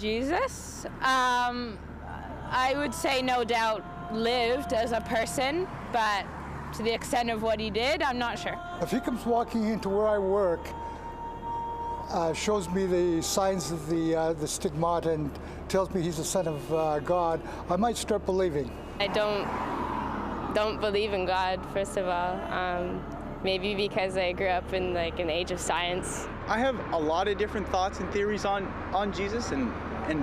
Jesus? I would say no doubt lived as a person, but to the extent of what he did, I'm not sure. If he comes walking into where I work, shows me the signs of the stigmata and tells me he's the Son of God, I might start believing. I don't believe in God, first of all. Maybe because I grew up in like an age of science. I have a lot of different thoughts and theories on Jesus,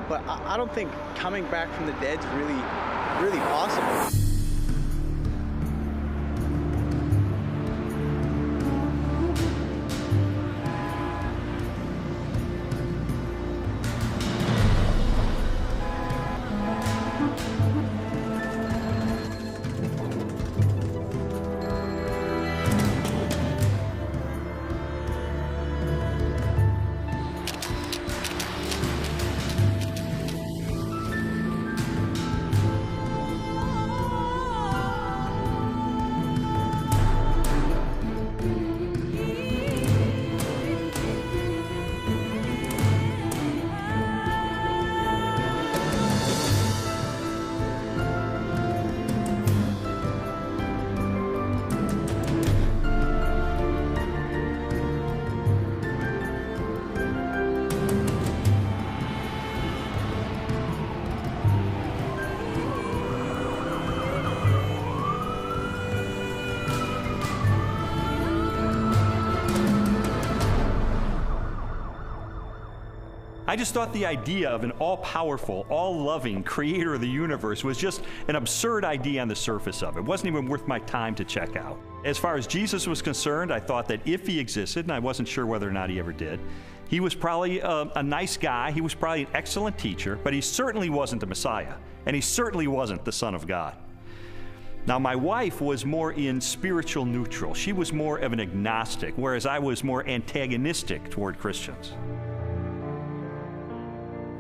but I don't think coming back from the dead's really possible. I just thought the idea of an all-powerful, all-loving creator of the universe was just an absurd idea on the surface of it. It wasn't even worth my time to check out. As far as Jesus was concerned, I thought that if he existed, and I wasn't sure whether or not he ever did, he was probably a nice guy, he was probably an excellent teacher, but he certainly wasn't the Messiah, and he certainly wasn't the Son of God. Now, my wife was more in spiritual neutral. She was more of an agnostic, whereas I was more antagonistic toward Christians.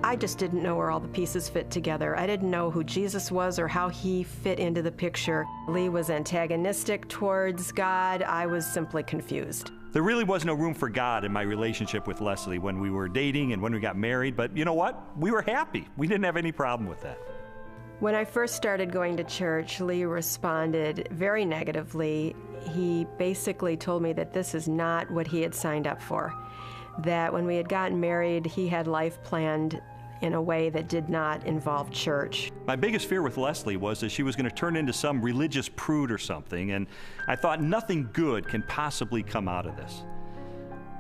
I just didn't know where all the pieces fit together. I didn't know who Jesus was or how he fit into the picture. Lee was antagonistic towards God. I was simply confused. There really was no room for God in my relationship with Leslie when we were dating and when we got married, but you know what? We were happy. We didn't have any problem with that. When I first started going to church, Lee responded very negatively. He basically told me that this is not what he had signed up for, that when we had gotten married, he had life planned in a way that did not involve church. My biggest fear with Leslie was that she was going to turn into some religious prude or something, and I thought nothing good can possibly come out of this.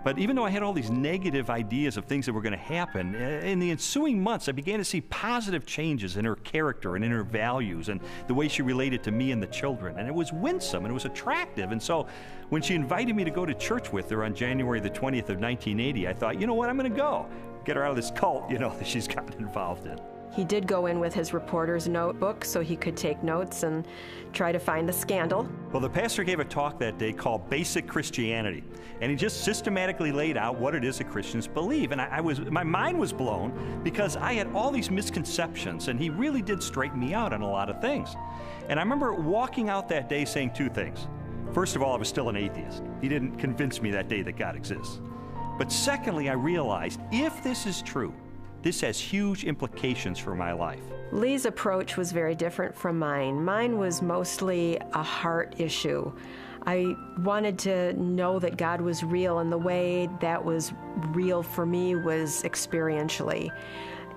But even though I had all these negative ideas of things that were going to happen, in the ensuing months I began to see positive changes in her character and in her values and the way she related to me and the children. And it was winsome and it was attractive. And so when she invited me to go to church with her on January the 20th of 1980, I thought, you know what, I'm going to go. Get her out of this cult, you know, that she's gotten involved in. He did go in with his reporter's notebook so he could take notes and try to find the scandal. Well, the pastor gave a talk that day called Basic Christianity, and he just systematically laid out what it is that Christians believe. And my mind was blown because I had all these misconceptions, and he really did straighten me out on a lot of things. And I remember walking out that day saying two things. First of all, I was still an atheist. He didn't convince me that day that God exists. But secondly, I realized if this is true, this has huge implications for my life. Lee's approach was very different from mine. Mine was mostly a heart issue. I wanted to know that God was real, and the way that was real for me was experientially.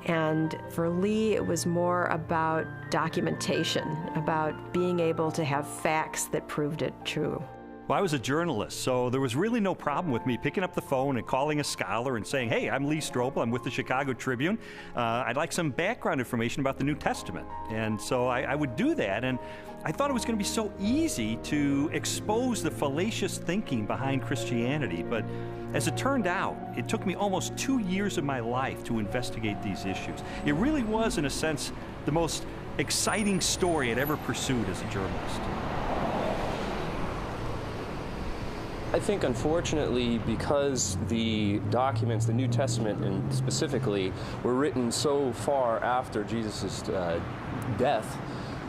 And for Lee, it was more about documentation, about being able to have facts that proved it true. Well, I was a journalist, so there was really no problem with me picking up the phone and calling a scholar and saying, hey, I'm Lee Streoble, I'm with the Chicago Tribune. I'd like some background information about the New Testament. And so I would do that, and I thought it was going to be so easy to expose the fallacious thinking behind Christianity. But as it turned out, it took me almost 2 years of my life to investigate these issues. It really was, in a sense, the most exciting story I'd ever pursued as a journalist. I think, unfortunately, because the documents, the New Testament and specifically, were written so far after Jesus' death,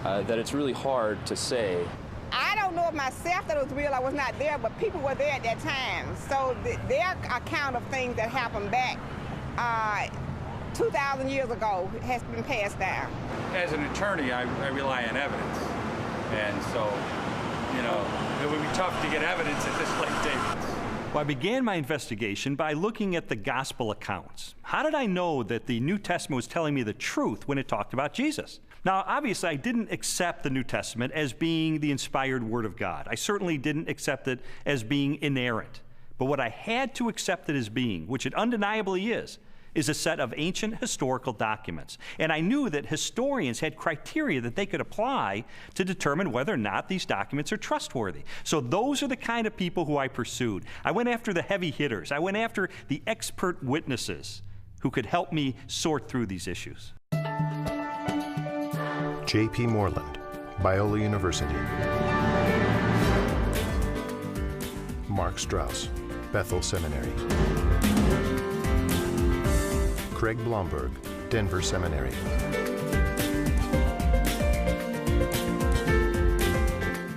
that it's really hard to say. I don't know if myself that it was real, I was not there, but people were there at that time. So their account of things that happened back 2,000 years ago has been passed down. As an attorney, I rely on evidence. And so, you know, it would be tough to get evidence at this late date. Well, I began my investigation by looking at the gospel accounts. How did I know that the New Testament was telling me the truth when it talked about Jesus? Now, obviously, I didn't accept the New Testament as being the inspired Word of God. I certainly didn't accept it as being inerrant. But what I had to accept it as being, which it undeniably is a set of ancient historical documents. And I knew that historians had criteria that they could apply to determine whether or not these documents are trustworthy. So those are the kind of people who I pursued. I went after the heavy hitters. I went after the expert witnesses who could help me sort through these issues. J.P. Moreland, Biola University. Mark Strauss, Bethel Seminary. Craig Blomberg, Denver Seminary.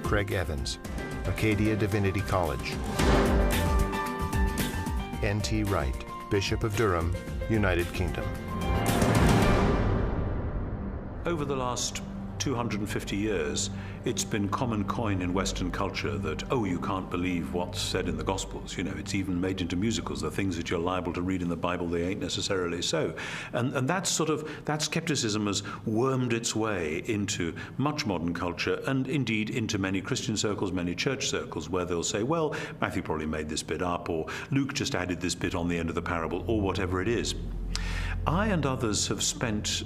Craig Evans, Acadia Divinity College. N.T. Wright, Bishop of Durham, United Kingdom. Over the last 250 years, it's been common coin in Western culture that, oh, you can't believe what's said in the Gospels. You know, it's even made into musicals. The things that you're liable to read in the Bible, they ain't necessarily so. And that skepticism has wormed its way into much modern culture and indeed into many Christian circles, many church circles, where they'll say, well, Matthew probably made this bit up, or Luke just added this bit on the end of the parable, or whatever it is. I and others have spent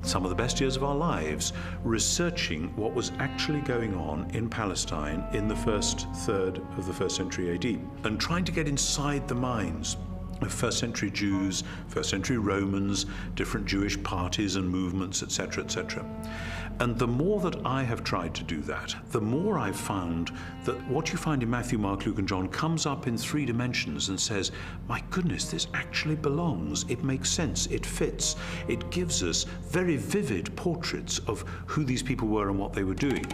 some of the best years of our lives researching what was actually going on in Palestine in the first third of the 1st century AD, and trying to get inside the minds of 1st century Jews, 1st century Romans, different Jewish parties and movements, etc., etc. And the more that I have tried to do that, the more I've found that what you find in Matthew, Mark, Luke, and John comes up in 3 dimensions and says, my goodness, this actually belongs. It makes sense. It fits. It gives us very vivid portraits of who these people were and what they were doing.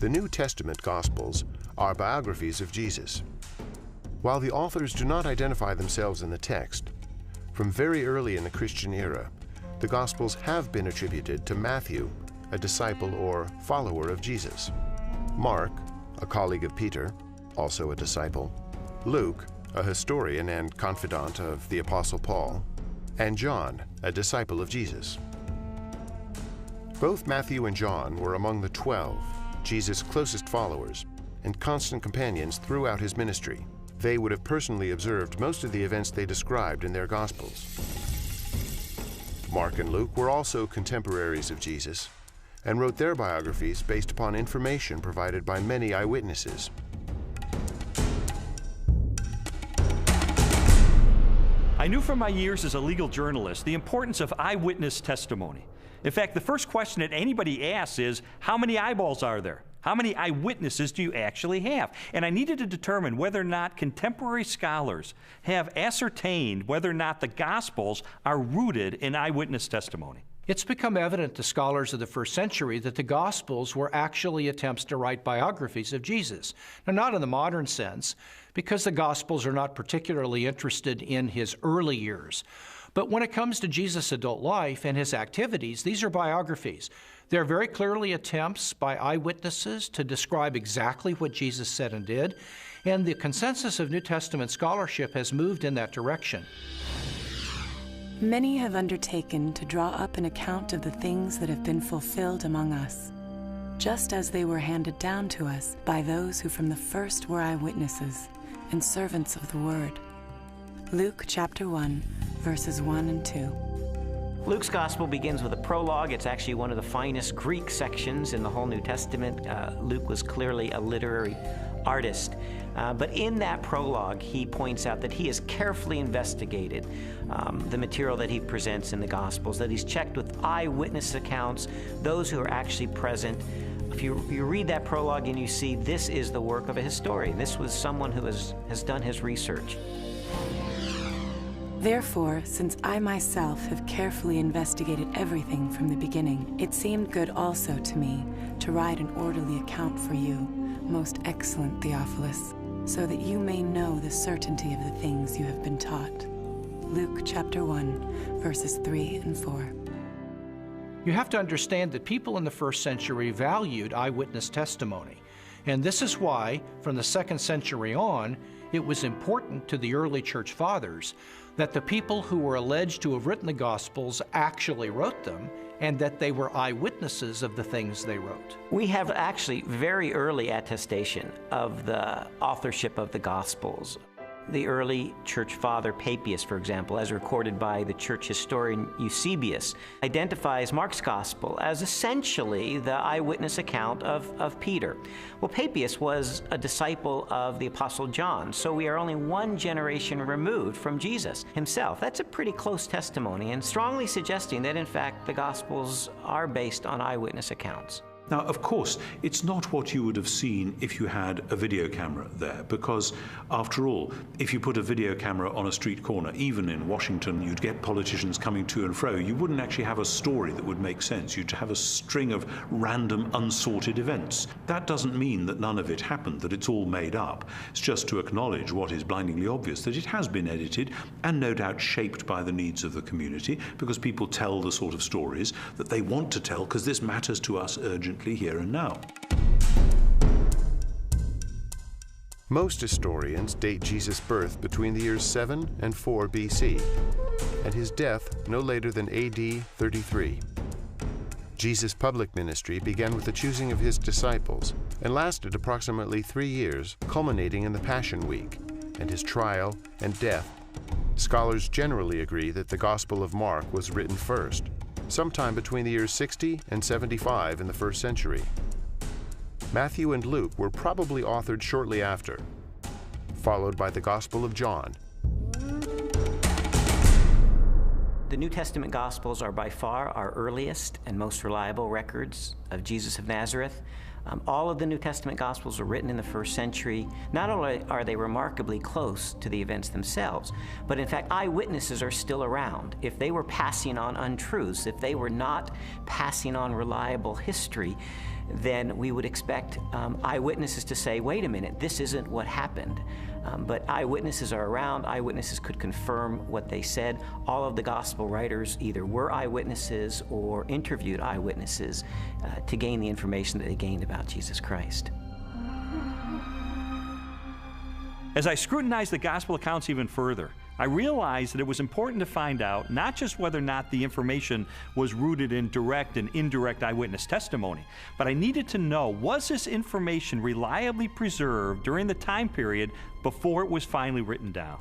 The New Testament Gospels are biographies of Jesus. While the authors do not identify themselves in the text, from very early in the Christian era, the Gospels have been attributed to Matthew, a disciple or follower of Jesus, Mark, a colleague of Peter, also a disciple, Luke, a historian and confidant of the Apostle Paul, and John, a disciple of Jesus. Both Matthew and John were among the 12, Jesus' closest followers, and constant companions throughout his ministry. They would have personally observed most of the events they described in their Gospels. Mark and Luke were also contemporaries of Jesus and wrote their biographies based upon information provided by many eyewitnesses. I knew from my years as a legal journalist the importance of eyewitness testimony. In fact, the first question that anybody asks is, how many eyeballs are there? How many eyewitnesses do you actually have? And I needed to determine whether or not contemporary scholars have ascertained whether or not the Gospels are rooted in eyewitness testimony. It's become evident to scholars of the 1st century that the Gospels were actually attempts to write biographies of Jesus. Now, not in the modern sense, because the Gospels are not particularly interested in his early years. But when it comes to Jesus' adult life and his activities, these are biographies. They're very clearly attempts by eyewitnesses to describe exactly what Jesus said and did, and the consensus of New Testament scholarship has moved in that direction. Many have undertaken to draw up an account of the things that have been fulfilled among us, just as they were handed down to us by those who from the first were eyewitnesses and servants of the word. Luke chapter 1, verses 1 and 2. Luke's gospel begins with a prologue. It's actually one of the finest Greek sections in the whole New Testament. Luke was clearly a literary artist. But in that prologue, he points out that he has carefully investigated the material that he presents in the Gospels, that he's checked with eyewitness accounts, those who are actually present. If you read that prologue and you see this is the work of a historian, this was someone who has done his research. Therefore, since I myself have carefully investigated everything from the beginning, it seemed good also to me to write an orderly account for you, most excellent Theophilus, so that you may know the certainty of the things you have been taught, Luke chapter 1, verses 3 and 4. You have to understand that people in the first century valued eyewitness testimony. And this is why, from the 2nd century on, it was important to the early church fathers that the people who were alleged to have written the Gospels actually wrote them, and that they were eyewitnesses of the things they wrote. We have actually very early attestation of the authorship of the Gospels. The early church father Papias, for example, as recorded by the church historian Eusebius, identifies Mark's gospel as essentially the eyewitness account of Peter. Well, Papias was a disciple of the Apostle John, so we are only one generation removed from Jesus himself. That's a pretty close testimony, and strongly suggesting that, in fact, the Gospels are based on eyewitness accounts. Now, of course, it's not what you would have seen if you had a video camera there, because, after all, if you put a video camera on a street corner, even in Washington, you'd get politicians coming to and fro. You wouldn't actually have a story that would make sense. You'd have a string of random, unsorted events. That doesn't mean that none of it happened, that it's all made up. It's just to acknowledge what is blindingly obvious, that it has been edited and no doubt shaped by the needs of the community, because people tell the sort of stories that they want to tell, because this matters to us urgently here and now. Most historians date Jesus' birth between the years 7 and 4 BC, and his death no later than AD 33. Jesus' public ministry began with the choosing of his disciples and lasted approximately 3 years, culminating in the Passion Week and his trial and death. Scholars generally agree that the Gospel of Mark was written first, sometime between the years 60 and 75 in the 1st century. Matthew and Luke were probably authored shortly after, followed by the Gospel of John. The New Testament Gospels are by far our earliest and most reliable records of Jesus of Nazareth. All of the New Testament Gospels were written in the 1st century. Not only are they remarkably close to the events themselves, but in fact, eyewitnesses are still around. If they were passing on untruths, if they were not passing on reliable history, then we would expect eyewitnesses to say, wait a minute, this isn't what happened. But eyewitnesses are around. Eyewitnesses could confirm what they said. All of the gospel writers either were eyewitnesses or interviewed eyewitnesses to gain the information that they gained about Jesus Christ. As I scrutinized the gospel accounts even further, I realized that it was important to find out not just whether or not the information was rooted in direct and indirect eyewitness testimony, but I needed to know, was this information reliably preserved during the time period before it was finally written down?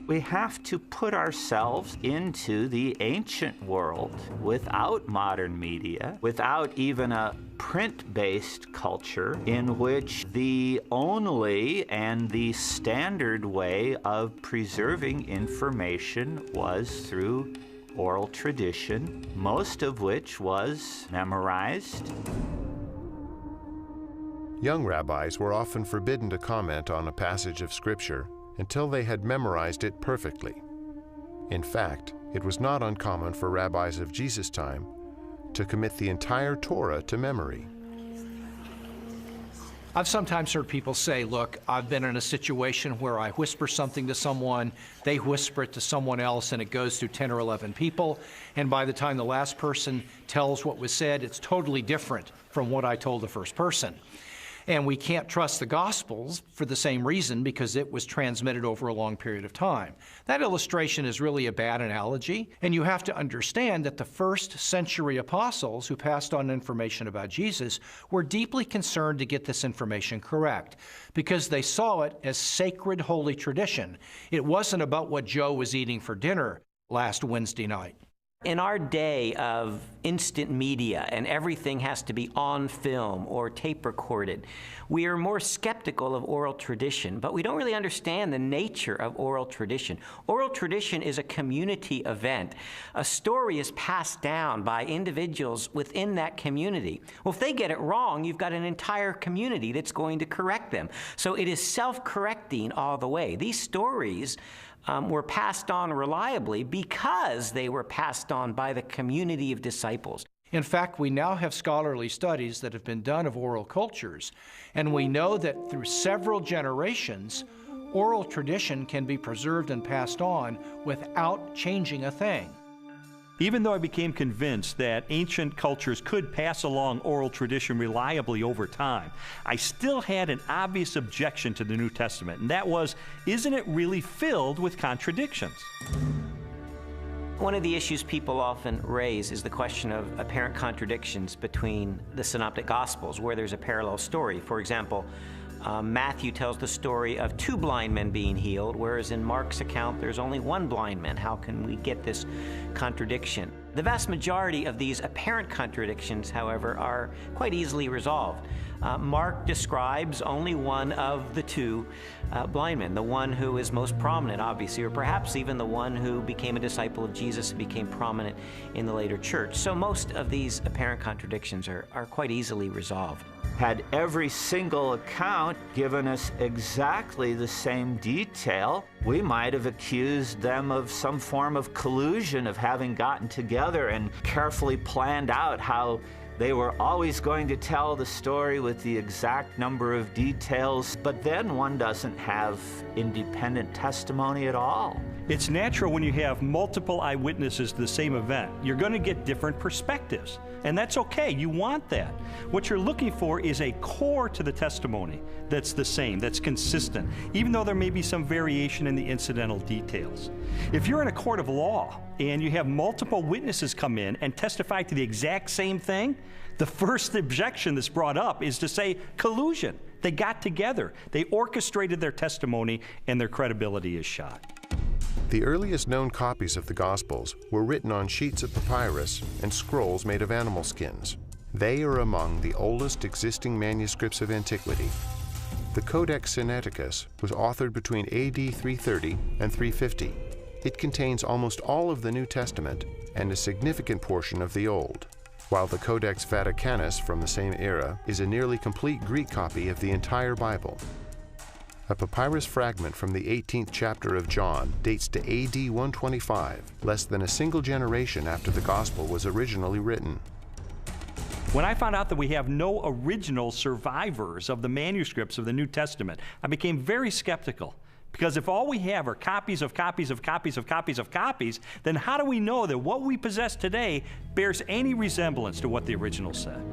We have to put ourselves into the ancient world without modern media, without even a print-based culture in which the only and the standard way of preserving information was through oral tradition, most of which was memorized. Young rabbis were often forbidden to comment on a passage of Scripture until they had memorized it perfectly. In fact, it was not uncommon for rabbis of Jesus' time to commit the entire Torah to memory. I've sometimes heard people say, look, I've been in a situation where I whisper something to someone, they whisper it to someone else, and it goes through 10 or 11 people, and by the time the last person tells what was said, it's totally different from what I told the first person. And we can't trust the Gospels for the same reason, because it was transmitted over a long period of time. That illustration is really a bad analogy, and you have to understand that the 1st century apostles who passed on information about Jesus were deeply concerned to get this information correct, because they saw it as sacred holy tradition. It wasn't about what Joe was eating for dinner last Wednesday night. In our day of instant media and everything has to be on film or tape recorded, we are more skeptical of oral tradition, but we don't really understand the nature of oral tradition. Oral tradition is a community event. A story is passed down by individuals within that community. Well, if they get it wrong, you've got an entire community that's going to correct them. So it is self-correcting all the way. These stories were passed on reliably because they were passed on by the community of disciples. In fact, we now have scholarly studies that have been done of oral cultures, and we know that through several generations, Oral tradition can be preserved and passed on without changing a thing. Even though I became convinced that ancient cultures could pass along oral tradition reliably over time, I still had an obvious objection to the New Testament, and that was, isn't it really filled with contradictions? One of the issues people often raise is the question of apparent contradictions between the Synoptic Gospels, where there's a parallel story. For example, Matthew tells the story of 2 blind men being healed, whereas in Mark's account there's only 1 blind man. How can we get this contradiction? The vast majority of these apparent contradictions, however, are quite easily resolved. Mark describes only one of the 2 blind men, the one who is most prominent, obviously, or perhaps even the one who became a disciple of Jesus and became prominent in the later church. So most of these apparent contradictions are quite easily resolved. Had every single account given us exactly the same detail, we might have accused them of some form of collusion, of having gotten together and carefully planned out how they were always going to tell the story with the exact number of details, but then one doesn't have independent testimony at all. It's natural when you have multiple eyewitnesses to the same event. You're going to get different perspectives, and that's okay. You want that. What you're looking for is a core to the testimony that's the same, that's consistent, even though there may be some variation in the incidental details. If you're in a court of law and you have multiple witnesses come in and testify to the exact same thing, the first objection that's brought up is to say collusion. They got together. They orchestrated their testimony, and their credibility is shot. The earliest known copies of the Gospels were written on sheets of papyrus and scrolls made of animal skins. They are among the oldest existing manuscripts of antiquity. The Codex Sinaiticus was authored between AD 330 and 350. It contains almost all of the New Testament and a significant portion of the Old, while the Codex Vaticanus from the same era is a nearly complete Greek copy of the entire Bible. A papyrus fragment from the 18th chapter of John dates to AD 125, less than a single generation after the Gospel was originally written. When I found out that we have no original survivors of the manuscripts of the New Testament, I became very skeptical. Because if all we have are copies of copies of copies of copies of copies, then how do we know that what we possess today bears any resemblance to what the original said?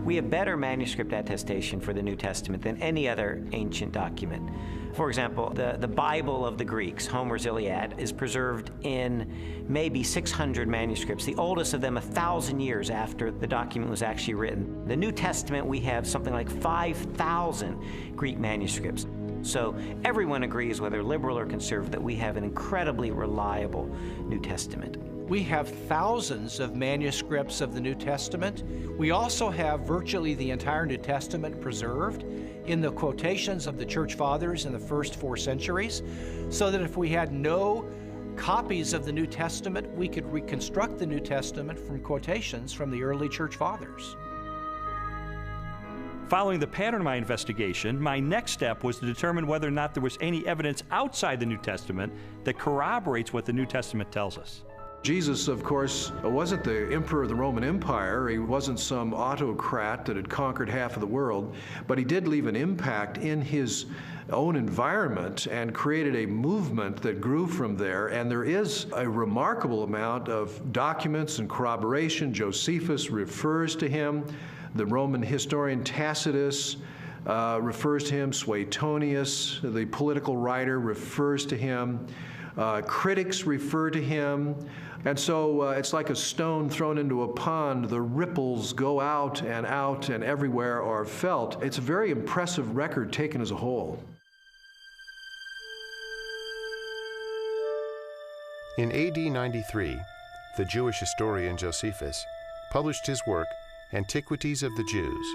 We have better manuscript attestation for the New Testament than any other ancient document. For example, the Bible of the Greeks, Homer's Iliad, is preserved in maybe 600 manuscripts, the oldest of them 1,000 years after the document was actually written. The New Testament, we have something like 5,000 Greek manuscripts. So everyone agrees, whether liberal or conservative, that we have an incredibly reliable New Testament. We have thousands of manuscripts of the New Testament. We also have virtually the entire New Testament preserved in the quotations of the Church Fathers in the first 4 centuries, so that if we had no copies of the New Testament, we could reconstruct the New Testament from quotations from the early Church Fathers. Following the pattern of my investigation, my next step was to determine whether or not there was any evidence outside the New Testament that corroborates what the New Testament tells us. Jesus, of course, wasn't the emperor of the Roman Empire. He wasn't some autocrat that had conquered half of the world, but he did leave an impact in his own environment and created a movement that grew from there. And there is a remarkable amount of documents and corroboration. Josephus refers to him. The Roman historian Tacitus refers to him. Suetonius, the political writer, refers to him. Critics refer to him. And so it's like a stone thrown into a pond. The ripples go out and everywhere are felt. It's a very impressive record taken as a whole. In AD 93, the Jewish historian Josephus published his work, Antiquities of the Jews.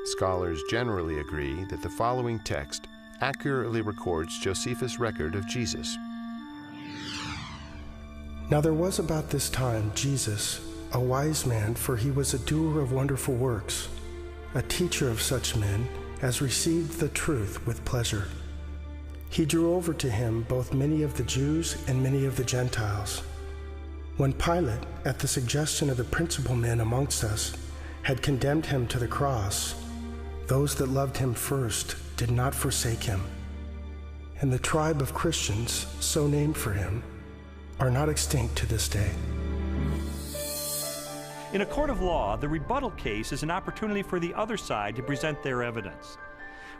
Scholars generally agree that the following text accurately records Josephus' record of Jesus. Now there was about this time Jesus, a wise man, for he was a doer of wonderful works, a teacher of such men as received the truth with pleasure. He drew over to him both many of the Jews and many of the Gentiles. When Pilate, at the suggestion of the principal men amongst us, had condemned him to the cross, those that loved him first did not forsake him. And the tribe of Christians, so named for him, are not extinct to this day. In a court of law, the rebuttal case is an opportunity for the other side to present their evidence.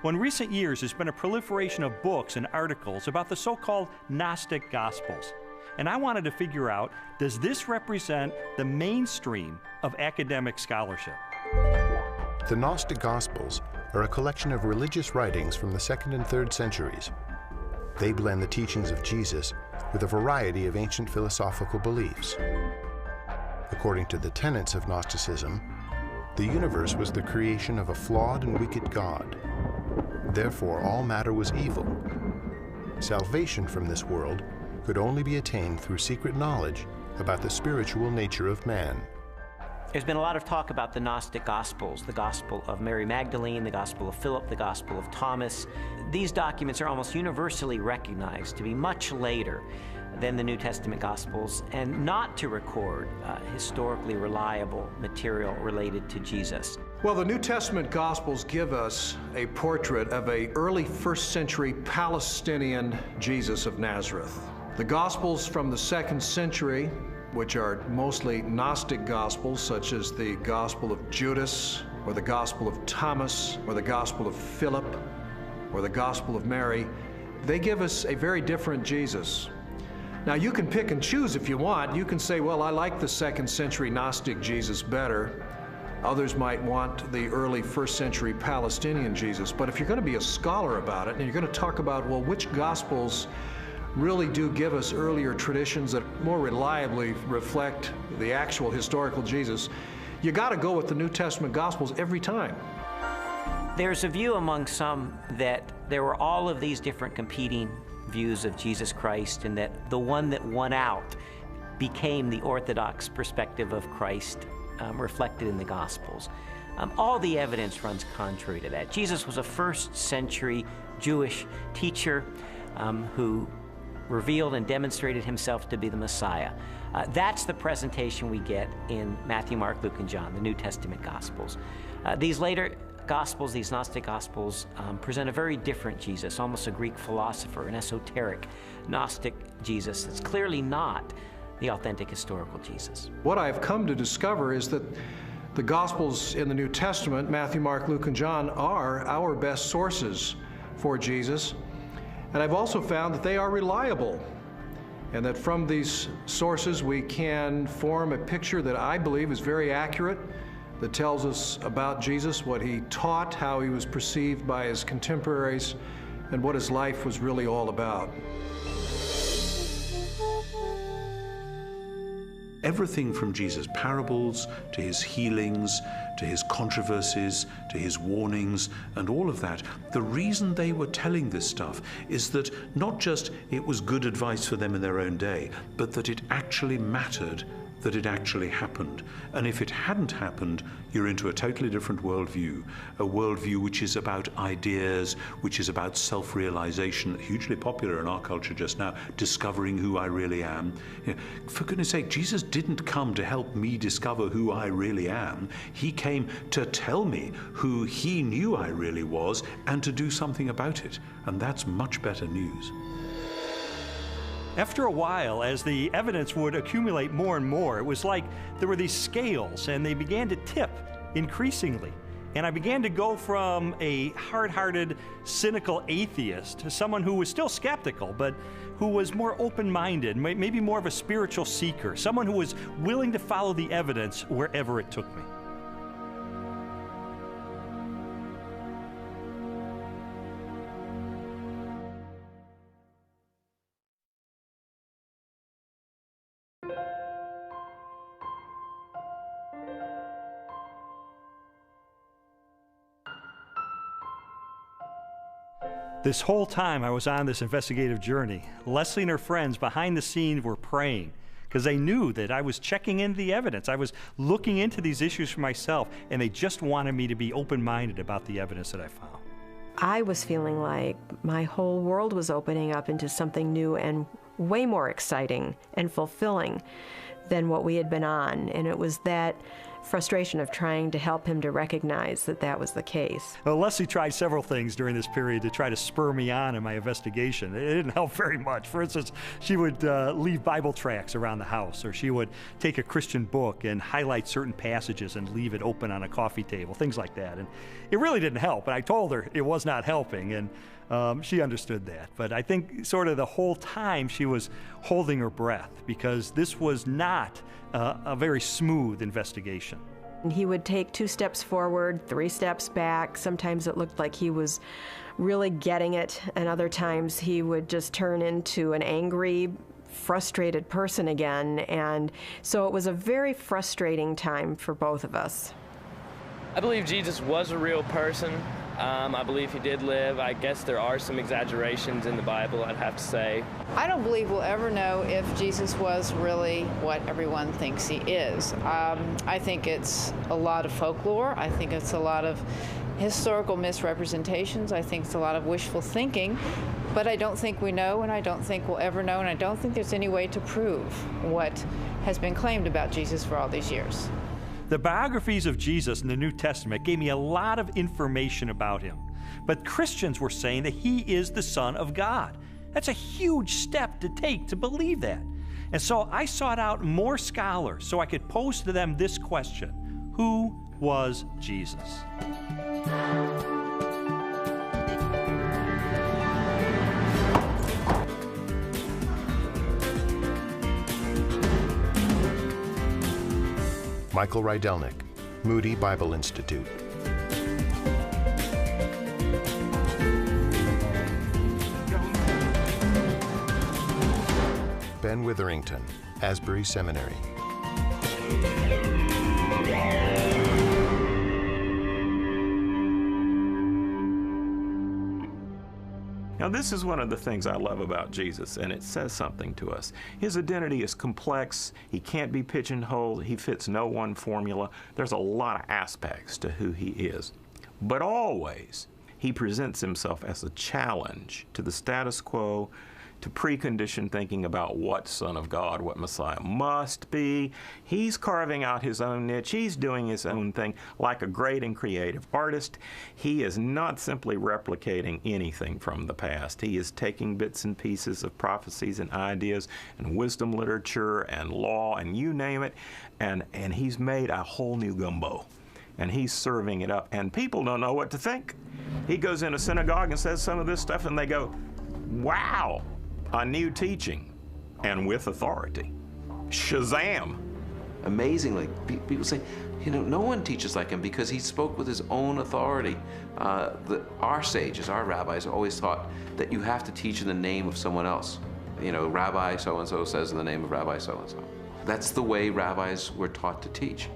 Well, in recent years, there's been a proliferation of books and articles about the so-called Gnostic Gospels. And I wanted to figure out, does this represent the mainstream of academic scholarship? The Gnostic Gospels are a collection of religious writings from the 2nd and 3rd centuries. They blend the teachings of Jesus with a variety of ancient philosophical beliefs. According to the tenets of Gnosticism, the universe was the creation of a flawed and wicked God. Therefore, all matter was evil. Salvation from this world could only be attained through secret knowledge about the spiritual nature of man. There's been a lot of talk about the Gnostic Gospels, the Gospel of Mary Magdalene, the Gospel of Philip, the Gospel of Thomas. These documents are almost universally recognized to be much later than the New Testament Gospels and not to record historically reliable material related to Jesus. Well, the New Testament Gospels give us a portrait of an early 1st century Palestinian Jesus of Nazareth. The Gospels from the 2nd century, which are mostly Gnostic Gospels, such as the Gospel of Judas, or the Gospel of Thomas, or the Gospel of Philip, or the Gospel of Mary, they give us a very different Jesus. Now, you can pick and choose if you want. You can say, well, I like the 2nd century Gnostic Jesus better. Others might want the early 1st century Palestinian Jesus. But if you're going to be a scholar about it, and you're going to talk about, well, which Gospels really do give us earlier traditions that more reliably reflect the actual historical Jesus, you got to go with the New Testament Gospels every time. There's a view among some that there were all of these different competing views of Jesus Christ, and that the one that won out became the orthodox perspective of Christ reflected in the Gospels. All the evidence runs contrary to that. Jesus was a 1st century Jewish teacher who revealed and demonstrated himself to be the Messiah. That's the presentation we get in Matthew, Mark, Luke, and John, the New Testament Gospels. These later Gospels, these Gnostic Gospels, present a very different Jesus, almost a Greek philosopher, an esoteric Gnostic Jesus that's clearly not the authentic historical Jesus. What I've come to discover is that the Gospels in the New Testament, Matthew, Mark, Luke, and John, are our best sources for Jesus. And I've also found that they are reliable, and that from these sources we can form a picture that I believe is very accurate, that tells us about Jesus, what he taught, how he was perceived by his contemporaries, and what his life was really all about. Everything from Jesus' parables to his healings, to his controversies, to his warnings, and all of that, the reason they were telling this stuff is that not just it was good advice for them in their own day, but that it actually mattered, that it actually happened. And if it hadn't happened, you're into a totally different worldview, a worldview which is about ideas, which is about self-realization, hugely popular in our culture just now, discovering who I really am. You know, for goodness sake, Jesus didn't come to help me discover who I really am. He came to tell me who he knew I really was and to do something about it. And that's much better news. After a while, as the evidence would accumulate more and more, it was like there were these scales and they began to tip increasingly. And I began to go from a hard-hearted, cynical atheist to someone who was still skeptical, but who was more open-minded, maybe more of a spiritual seeker, someone who was willing to follow the evidence wherever it took me. This whole time I was on this investigative journey, Leslie and her friends behind the scenes were praying because they knew that I was checking into the evidence. I was looking into these issues for myself, and they just wanted me to be open-minded about the evidence that I found. I was feeling like my whole world was opening up into something new and way more exciting and fulfilling than what we had been on. And it was that frustration of trying to help him to recognize that that was the case. Well, Leslie tried several things during this period to try to spur me on in my investigation. It didn't help very much. For instance, she would leave Bible tracts around the house, or she would take a Christian book and highlight certain passages and leave it open on a coffee table, things like that. And it really didn't help. And I told her it was not helping, and she understood that. But I think sort of the whole time she was holding her breath, because this was not a very smooth investigation. And he would take 2 steps forward, 3 steps back. Sometimes it looked like he was really getting it, and other times he would just turn into an angry, frustrated person again. And so it was a very frustrating time for both of us. I believe Jesus was a real person. I believe he did live. I guess there are some exaggerations in the Bible, I'd have to say. I don't believe we'll ever know if Jesus was really what everyone thinks he is. I think it's a lot of folklore. I think it's a lot of historical misrepresentations. I think it's a lot of wishful thinking. But I don't think we know, and I don't think we'll ever know, and I don't think there's any way to prove what has been claimed about Jesus for all these years. The biographies of Jesus in the New Testament gave me a lot of information about him. But Christians were saying that he is the Son of God. That's a huge step to take to believe that. And so I sought out more scholars so I could pose to them this question: who was Jesus? Michael Rydelnik, Moody Bible Institute. Ben Witherington, Asbury Seminary. Now, this is one of the things I love about Jesus, and it says something to us. His identity is complex. He can't be pigeonholed. He fits no one formula. There's a lot of aspects to who he is. But always, he presents himself as a challenge to the status quo, to preconditioned thinking about what Son of God, what Messiah must be. He's carving out his own niche. He's doing his own thing like a great and creative artist. He is not simply replicating anything from the past. He is taking bits and pieces of prophecies and ideas and wisdom literature and law and you name it, and he's made a whole new gumbo. And he's serving it up, and people don't know what to think. He goes in a synagogue and says some of this stuff, and they go, wow, a new teaching, and with authority. Shazam! Amazingly, people say, you know, no one teaches like him because he spoke with his own authority. Our sages, our rabbis, always taught that you have to teach in the name of someone else. You know, Rabbi so-and-so says in the name of Rabbi so-and-so. That's the way rabbis were taught to teach.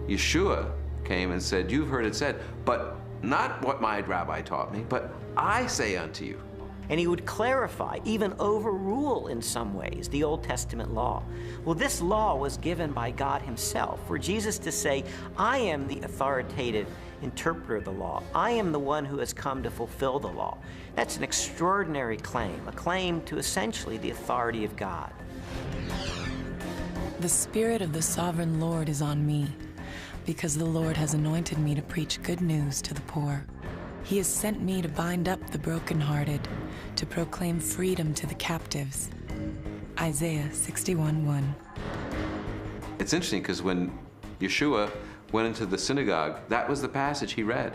Yeshua came and said, you've heard it said, but not what my rabbi taught me, but I say unto you. And he would clarify, even overrule in some ways, the Old Testament law. Well, this law was given by God himself, for Jesus to say, I am the authoritative interpreter of the law. I am the one who has come to fulfill the law. That's an extraordinary claim, a claim to essentially the authority of God. The Spirit of the Sovereign Lord is on me, because the Lord has anointed me to preach good news to the poor. He has sent me to bind up the brokenhearted, to proclaim freedom to the captives. Isaiah 61:1. It's interesting because when Yeshua went into the synagogue, that was the passage he read.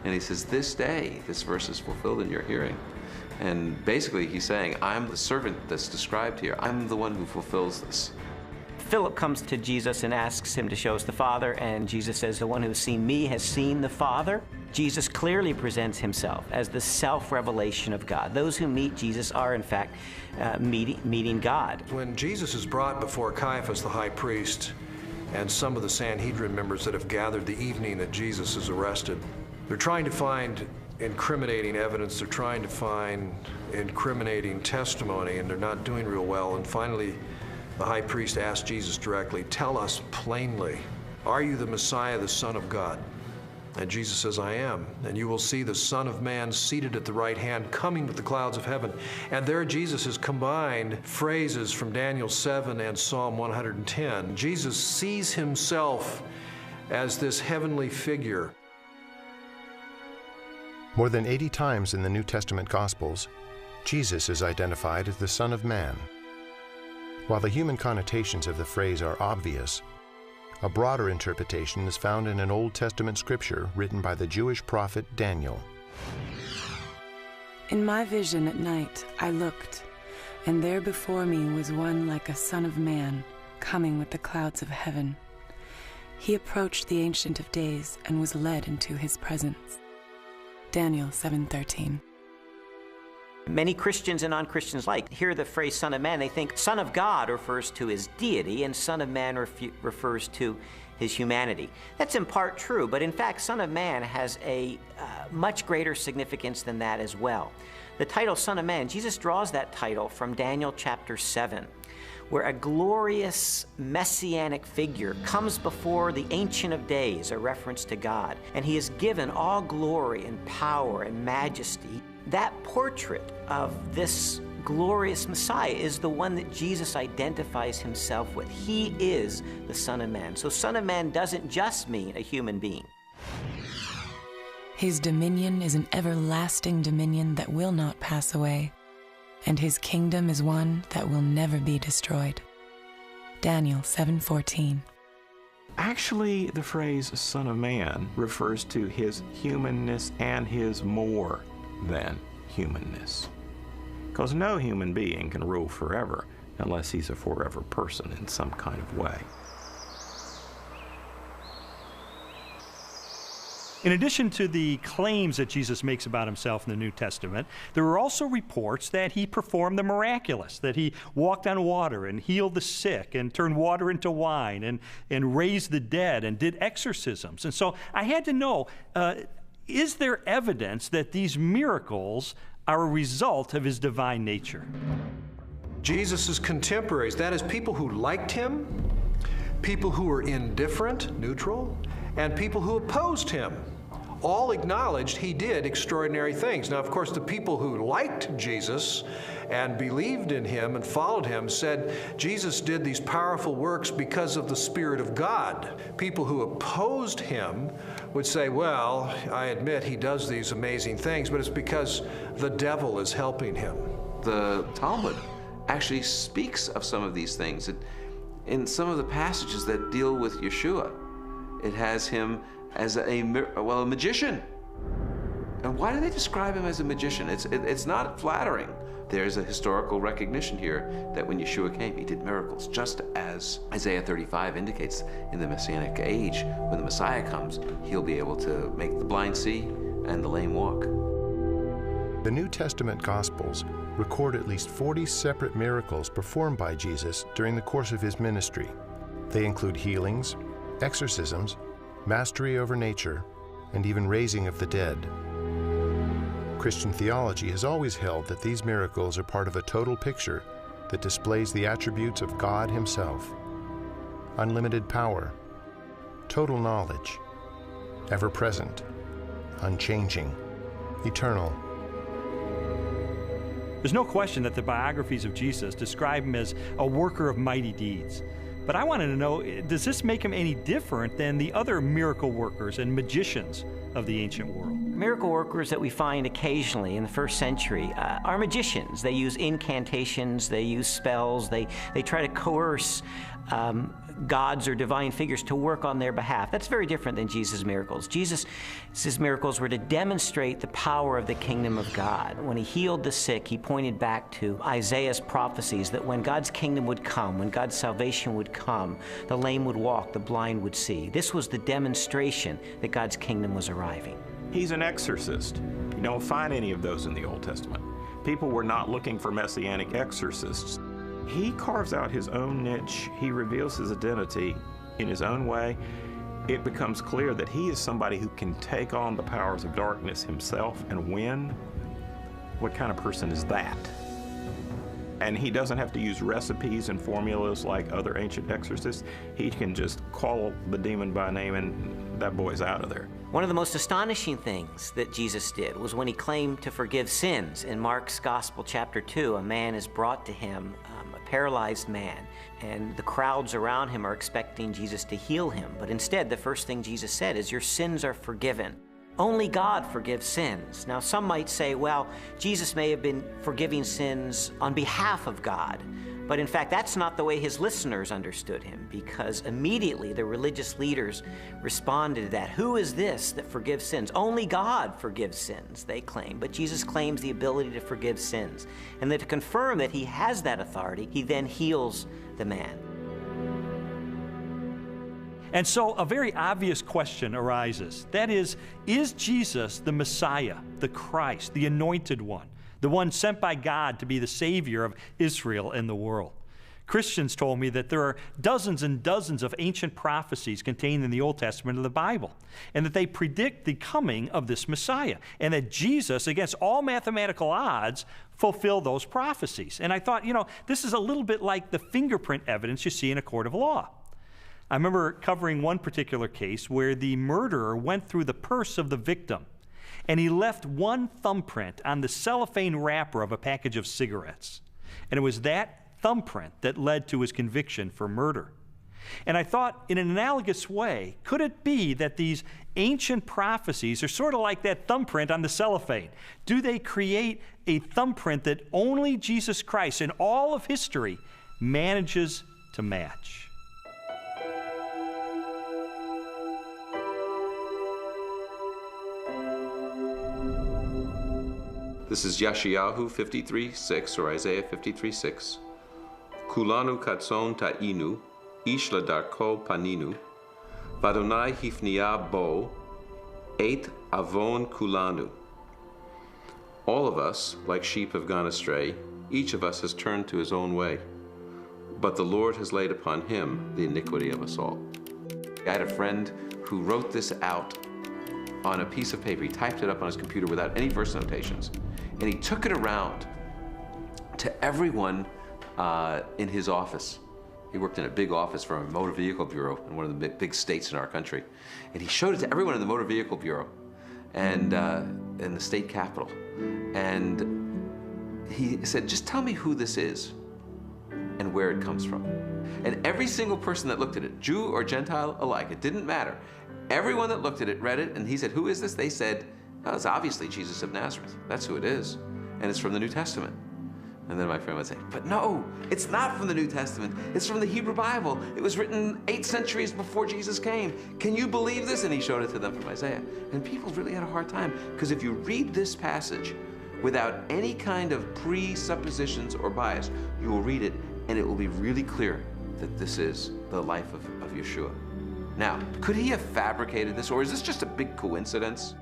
And he says, this day, this verse is fulfilled in your hearing. And basically he's saying, I'm the servant that's described here. I'm the one who fulfills this. Philip comes to Jesus and asks him to show us the Father, and Jesus says, the one who has seen me has seen the Father. Jesus clearly presents himself as the self-revelation of God. Those who meet Jesus are, in fact, meeting God. When Jesus is brought before Caiaphas, the high priest, and some of the Sanhedrin members that have gathered the evening that Jesus is arrested, they're trying to find incriminating evidence, they're trying to find incriminating testimony, and they're not doing real well. And finally, the high priest asked Jesus directly, tell us plainly, are you the Messiah, the Son of God? And Jesus says, I am. And you will see the Son of Man seated at the right hand, coming with the clouds of heaven. And there Jesus has combined phrases from Daniel 7 and Psalm 110. Jesus sees himself as this heavenly figure. More than 80 times in the New Testament Gospels, Jesus is identified as the Son of Man. While the human connotations of the phrase are obvious, a broader interpretation is found in an Old Testament scripture written by the Jewish prophet Daniel. In my vision at night I looked, and there before me was one like a son of man, coming with the clouds of heaven. He approached the Ancient of Days and was led into his presence. Daniel 7:13. Many Christians and non-Christians hear the phrase Son of Man, they think Son of God refers to his deity and Son of Man refers to his humanity. That's in part true, but in fact Son of Man has a much greater significance than that as well. The title Son of Man, Jesus draws that title from Daniel chapter 7, where a glorious messianic figure comes before the Ancient of Days, a reference to God, and he is given all glory and power and majesty. That portrait of this glorious Messiah is the one that Jesus identifies himself with. He is the Son of Man. So Son of Man doesn't just mean a human being. His dominion is an everlasting dominion that will not pass away, and his kingdom is one that will never be destroyed. Daniel 7:14. Actually, the phrase Son of Man refers to his humanness and his more than humanness. Because no human being can rule forever unless he's a forever person in some kind of way. In addition to the claims that Jesus makes about himself in the New Testament, there are also reports that he performed the miraculous, that he walked on water and healed the sick and turned water into wine and raised the dead and did exorcisms. And so I had to know, is there evidence that these miracles are a result of his divine nature? Jesus' contemporaries, that is, people who liked him, people who were indifferent, neutral, and people who opposed him, all acknowledged he did extraordinary things. Now, of course, the people who liked Jesus and believed in him and followed him said Jesus did these powerful works because of the Spirit of God. People who opposed him would say, well, I admit he does these amazing things, but it's because the devil is helping him. The Talmud actually speaks of some of these things. In some of the passages that deal with Yeshua, it has him as a magician. And why do they describe him as a magician? It's not flattering. There's a historical recognition here that when Yeshua came, he did miracles, just as Isaiah 35 indicates in the Messianic age. When the Messiah comes, he'll be able to make the blind see and the lame walk. The New Testament Gospels record at least 40 separate miracles performed by Jesus during the course of his ministry. They include healings, exorcisms, mastery over nature, and even raising of the dead. Christian theology has always held that these miracles are part of a total picture that displays the attributes of God himself: unlimited power, total knowledge, ever-present, unchanging, eternal. There's no question that the biographies of Jesus describe him as a worker of mighty deeds. But I wanted to know, does this make him any different than the other miracle workers and magicians of the ancient world? Miracle workers that we find occasionally in the first century are magicians. They use incantations, they use spells, they try to coerce gods or divine figures to work on their behalf. That's very different than Jesus' miracles. Jesus' miracles were to demonstrate the power of the kingdom of God. When he healed the sick, he pointed back to Isaiah's prophecies that when God's kingdom would come, when God's salvation would come, the lame would walk, the blind would see. This was the demonstration that God's kingdom was arriving. He's an exorcist. You don't find any of those in the Old Testament. People were not looking for messianic exorcists. He carves out his own niche. He reveals his identity in his own way. It becomes clear that he is somebody who can take on the powers of darkness himself and win. What kind of person is that? And he doesn't have to use recipes and formulas like other ancient exorcists. He can just call the demon by name and that boy's out of there. One of the most astonishing things that Jesus did was when he claimed to forgive sins. In Mark's Gospel, chapter 2, a man is brought to him, a paralyzed man, and the crowds around him are expecting Jesus to heal him. But instead, the first thing Jesus said is, "Your sins are forgiven." Only God forgives sins. Now, some might say, well, Jesus may have been forgiving sins on behalf of God. But in fact, that's not the way his listeners understood him, because immediately the religious leaders responded to that. Who is this that forgives sins? Only God forgives sins, they claim. But Jesus claims the ability to forgive sins. And then to confirm that he has that authority, he then heals the man. And so a very obvious question arises. That is Jesus the Messiah, the Christ, the Anointed One, the one sent by God to be the Savior of Israel and the world? Christians told me that there are dozens and dozens of ancient prophecies contained in the Old Testament of the Bible, and that they predict the coming of this Messiah, and that Jesus, against all mathematical odds, fulfilled those prophecies. And I thought, this is a little bit like the fingerprint evidence you see in a court of law. I remember covering one particular case where the murderer went through the purse of the victim, and he left one thumbprint on the cellophane wrapper of a package of cigarettes. And it was that thumbprint that led to his conviction for murder. And I thought, in an analogous way, could it be that these ancient prophecies are sort of like that thumbprint on the cellophane? Do they create a thumbprint that only Jesus Christ in all of history manages to match? This is Yeshayahu 53:6, or Isaiah 53:6. Kulanu katson ta'inu, ish ladarko paninu, vadonai hifnia bo, et avon kulanu. All of us, like sheep, have gone astray. Each of us has turned to his own way. But the Lord has laid upon him the iniquity of us all. I had a friend who wrote this out on a piece of paper. He typed it up on his computer without any verse notations. And he took it around to everyone in his office. He worked in a big office for a motor vehicle bureau in one of the big states in our country. And he showed it to everyone in the motor vehicle bureau and in the state capitol. And he said, just tell me who this is and where it comes from. And every single person that looked at it, Jew or Gentile alike, it didn't matter. Everyone that looked at it read it, and he said, who is this? They said, oh, it's obviously Jesus of Nazareth. That's who it is. And it's from the New Testament. And then my friend would say, but no, it's not from the New Testament. It's from the Hebrew Bible. It was written 8 centuries before Jesus came. Can you believe this? And he showed it to them from Isaiah. And people really had a hard time, because if you read this passage without any kind of presuppositions or bias, you will read it, and it will be really clear that this is the life of Yeshua. Now, could he have fabricated this, or is this just a big coincidence?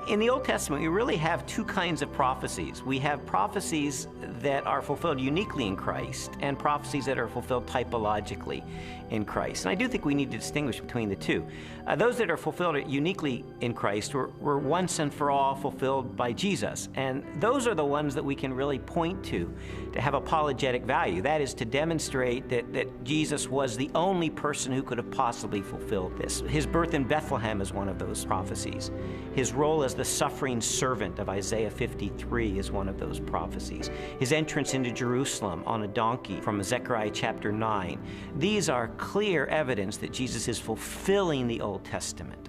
In the Old Testament, we really have 2 kinds of prophecies. We have prophecies that are fulfilled uniquely in Christ, and prophecies that are fulfilled typologically in Christ. And I do think we need to distinguish between the two. Those that are fulfilled uniquely in Christ were once and for all fulfilled by Jesus. And those are the ones that we can really point to have apologetic value. That is, to demonstrate that Jesus was the only person who could have possibly fulfilled this. His birth in Bethlehem is one of those prophecies. His role as the suffering servant of Isaiah 53 is one of those prophecies. His entrance into Jerusalem on a donkey from Zechariah chapter 9. These are clear evidence that Jesus is fulfilling the Old Testament.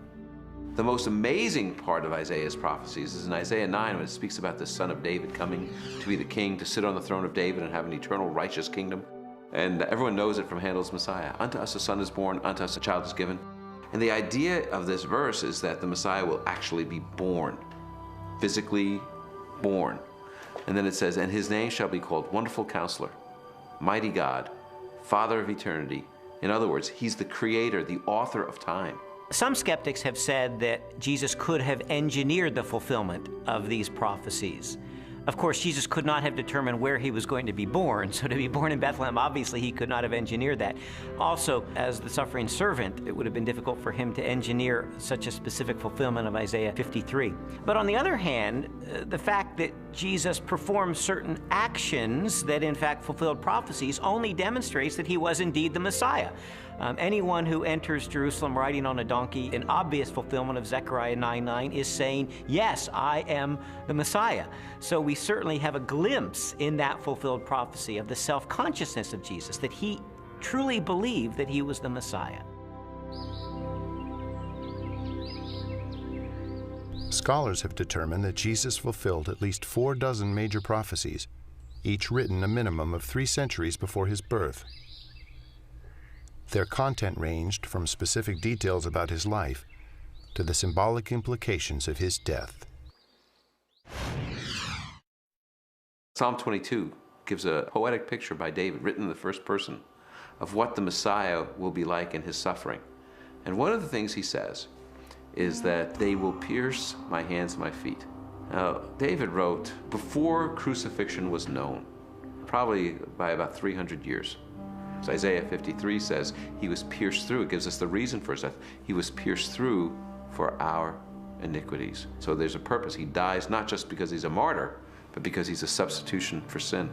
The most amazing part of Isaiah's prophecies is in Isaiah 9, when it speaks about the son of David coming to be the king, to sit on the throne of David and have an eternal righteous kingdom. And everyone knows it from Handel's Messiah. Unto us a son is born, unto us a child is given. And the idea of this verse is that the Messiah will actually be born, physically born. And then it says, and his name shall be called Wonderful Counselor, Mighty God, Father of Eternity. In other words, he's the creator, the author of time. Some skeptics have said that Jesus could have engineered the fulfillment of these prophecies. Of course, Jesus could not have determined where he was going to be born, so to be born in Bethlehem, obviously he could not have engineered that. Also, as the suffering servant, it would have been difficult for him to engineer such a specific fulfillment of Isaiah 53. But on the other hand, the fact that Jesus performed certain actions that in fact fulfilled prophecies only demonstrates that he was indeed the Messiah. Anyone who enters Jerusalem riding on a donkey, in obvious fulfillment of Zechariah 9:9, is saying, yes, I am the Messiah. So we certainly have a glimpse in that fulfilled prophecy of the self-consciousness of Jesus, that he truly believed that he was the Messiah. Scholars have determined that Jesus fulfilled at least 46 major prophecies, each written a minimum of 3 centuries before his birth. Their content ranged from specific details about his life to the symbolic implications of his death. Psalm 22 gives a poetic picture by David, written in the first person, of what the Messiah will be like in his suffering. And one of the things he says is that they will pierce my hands and my feet. Now, David wrote before crucifixion was known, probably by about 300 years. So Isaiah 53 says he was pierced through. It gives us the reason for his death. He was pierced through for our iniquities. So there's a purpose. He dies not just because he's a martyr, but because he's a substitution for sin.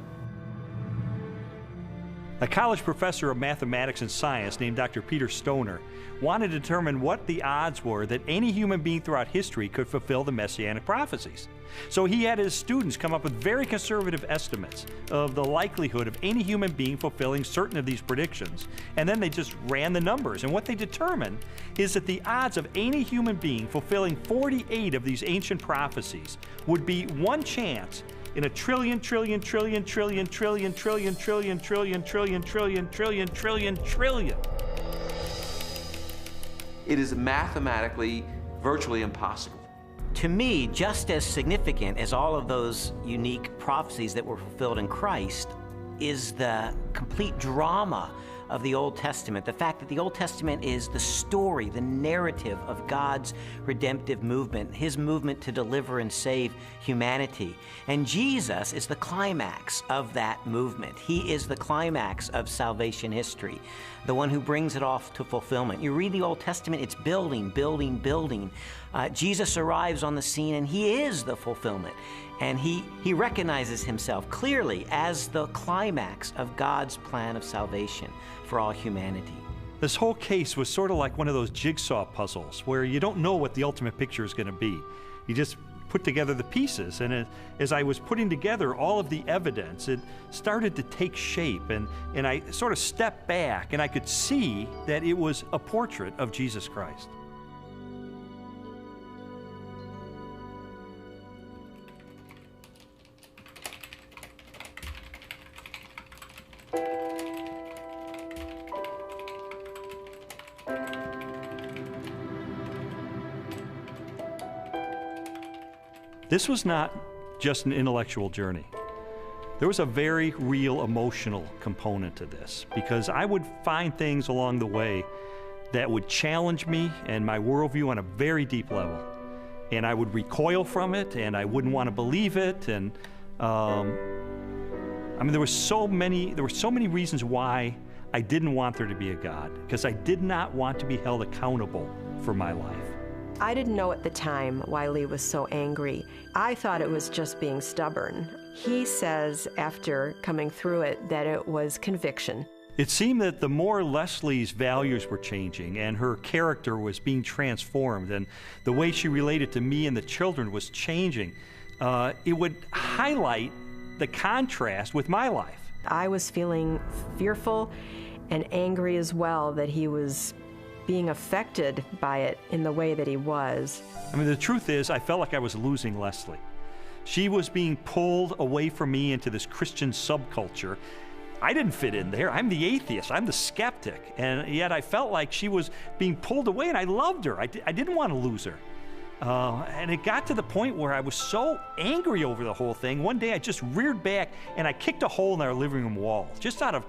A college professor of mathematics and science named Dr. Peter Stoner wanted to determine what the odds were that any human being throughout history could fulfill the messianic prophecies. So he had his students come up with very conservative estimates of the likelihood of any human being fulfilling certain of these predictions, and then they just ran the numbers. And what they determined is that the odds of any human being fulfilling 48 of these ancient prophecies would be 1 chance in a trillion. It is mathematically virtually impossible. To me, just as significant as all of those unique prophecies that were fulfilled in Christ is the complete drama of the Old Testament. The fact that the Old Testament is the story, the narrative of God's redemptive movement, his movement to deliver and save humanity. And Jesus is the climax of that movement. He is the climax of salvation history, the one who brings it off to fulfillment. You read the Old Testament, it's building, building, building. Jesus arrives on the scene and he is the fulfillment. And he recognizes himself clearly as the climax of God's plan of salvation for all humanity. This whole case was sort of like one of those jigsaw puzzles where you don't know what the ultimate picture is going to be. You just put together the pieces, and as I was putting together all of the evidence, it started to take shape, and I sort of stepped back and I could see that it was a portrait of Jesus Christ. This was not just an intellectual journey. There was a very real emotional component to this, because I would find things along the way that would challenge me and my worldview on a very deep level. And I would recoil from it, and I wouldn't want to believe it. And I mean, there were so many reasons why I didn't want there to be a God, because I did not want to be held accountable for my life. I didn't know at the time why Lee was so angry. I thought it was just being stubborn. He says, after coming through it, that it was conviction. It seemed that the more Leslie's values were changing and her character was being transformed and the way she related to me and the children was changing, it would highlight the contrast with my life. I was feeling fearful and angry as well that he was being affected by it in the way that he was. I mean, the truth is, I felt like I was losing Leslie. She was being pulled away from me into this Christian subculture. I didn't fit in there. I'm the atheist. I'm the skeptic. And yet I felt like she was being pulled away, and I loved her. I didn't want to lose her. And it got to the point where I was so angry over the whole thing. One day I just reared back and I kicked a hole in our living room wall, just out of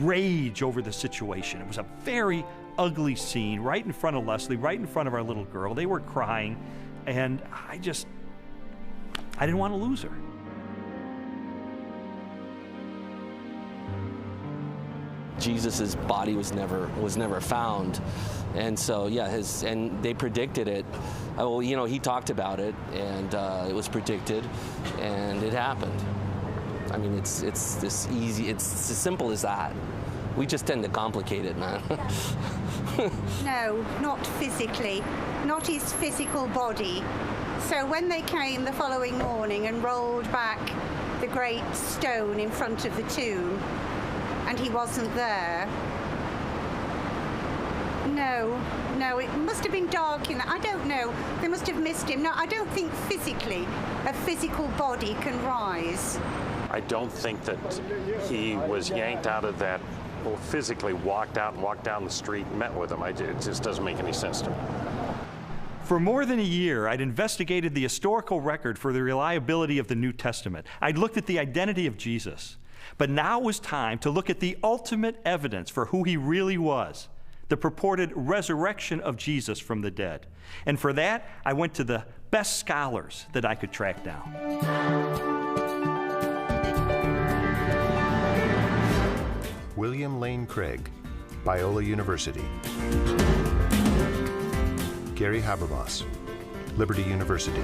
rage over the situation. It was a very ugly scene right in front of Leslie, right in front of our little girl. They were crying, and I didn't want to lose her. Jesus's body was never found, and so and they predicted it. Well, you know, he talked about it, and it was predicted, and it happened. I mean, it's this easy. It's as simple as that. We just tend to complicate it, man. No, not physically, not his physical body. So when they came the following morning and rolled back the great stone in front of the tomb, and he wasn't there, no, it must have been dark in that. I don't know. They must have missed him. No, I don't think physically a physical body can rise. I don't think that he was yanked out of that, or physically walked out and walked down the street and met with him. It just doesn't make any sense to me. For more than a year, I'd investigated the historical record for the reliability of the New Testament. I'd looked at the identity of Jesus. But now was time to look at the ultimate evidence for who he really was, the purported resurrection of Jesus from the dead. And for that, I went to the best scholars that I could track down. William Lane Craig, Biola University. Gary Habermas, Liberty University.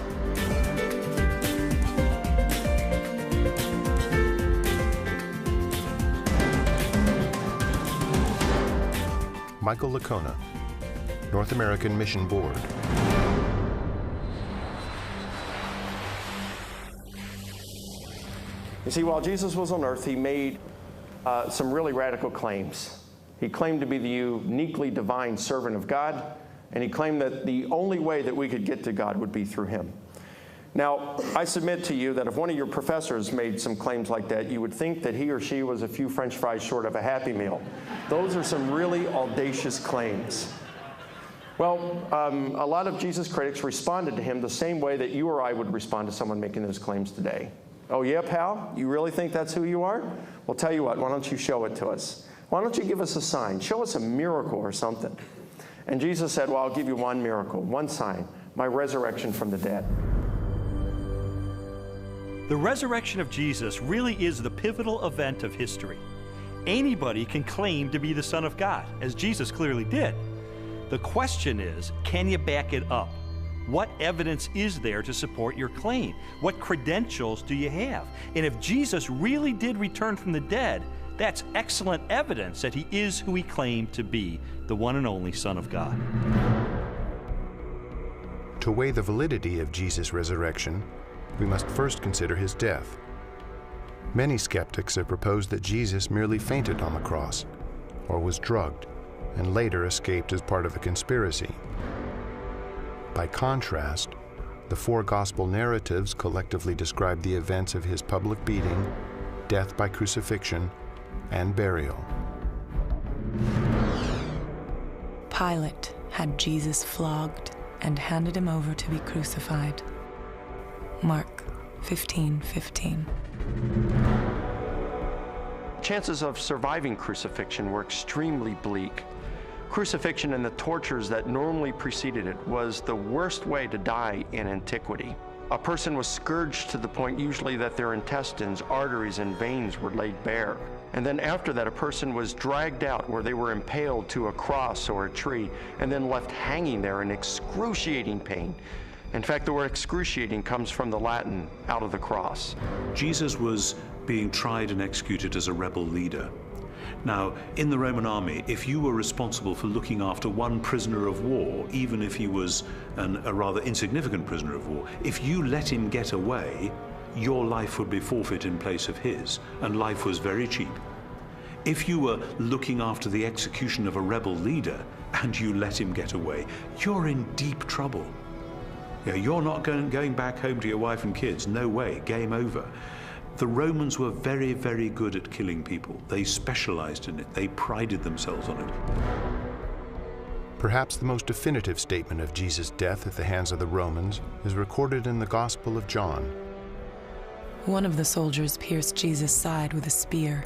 Michael Licona, North American Mission Board. You see, while Jesus was on earth, he made some really radical claims. He claimed to be the uniquely divine servant of God, and he claimed that the only way that we could get to God would be through him. Now, I submit to you that if one of your professors made some claims like that, you would think that he or she was a few French fries short of a Happy Meal. Those are some really audacious claims. Well, a lot of Jesus critics responded to him the same way that you or I would respond to someone making those claims today. Oh yeah, pal? You really think that's who you are? Well, tell you what, why don't you show it to us? Why don't you give us a sign? Show us a miracle or something. And Jesus said, well, I'll give you one miracle, one sign, my resurrection from the dead. The resurrection of Jesus really is the pivotal event of history. Anybody can claim to be the Son of God, as Jesus clearly did. The question is, can you back it up? What evidence is there to support your claim? What credentials do you have? And if Jesus really did return from the dead, that's excellent evidence that he is who he claimed to be, the one and only Son of God. To weigh the validity of Jesus' resurrection, we must first consider his death. Many skeptics have proposed that Jesus merely fainted on the cross, or was drugged, and later escaped as part of a conspiracy. By contrast, the four gospel narratives collectively describe the events of his public beating, death by crucifixion, and burial. Pilate had Jesus flogged and handed him over to be crucified. Mark 15:15. Chances of surviving crucifixion were extremely bleak. Crucifixion and the tortures that normally preceded it was the worst way to die in antiquity. A person was scourged to the point usually that their intestines, arteries, and veins were laid bare. And then after that, a person was dragged out where they were impaled to a cross or a tree and then left hanging there in excruciating pain. In fact, the word excruciating comes from the Latin, out of the cross. Jesus was being tried and executed as a rebel leader. Now, in the Roman army, if you were responsible for looking after one prisoner of war, even if he was a rather insignificant prisoner of war, if you let him get away, your life would be forfeit in place of his, and life was very cheap. If you were looking after the execution of a rebel leader and you let him get away, you're in deep trouble. Yeah, you're not going back home to your wife and kids. No way, game over. The Romans were very, very good at killing people. They specialized in it. They prided themselves on it. Perhaps the most definitive statement of Jesus' death at the hands of the Romans is recorded in the Gospel of John. One of the soldiers pierced Jesus' side with a spear,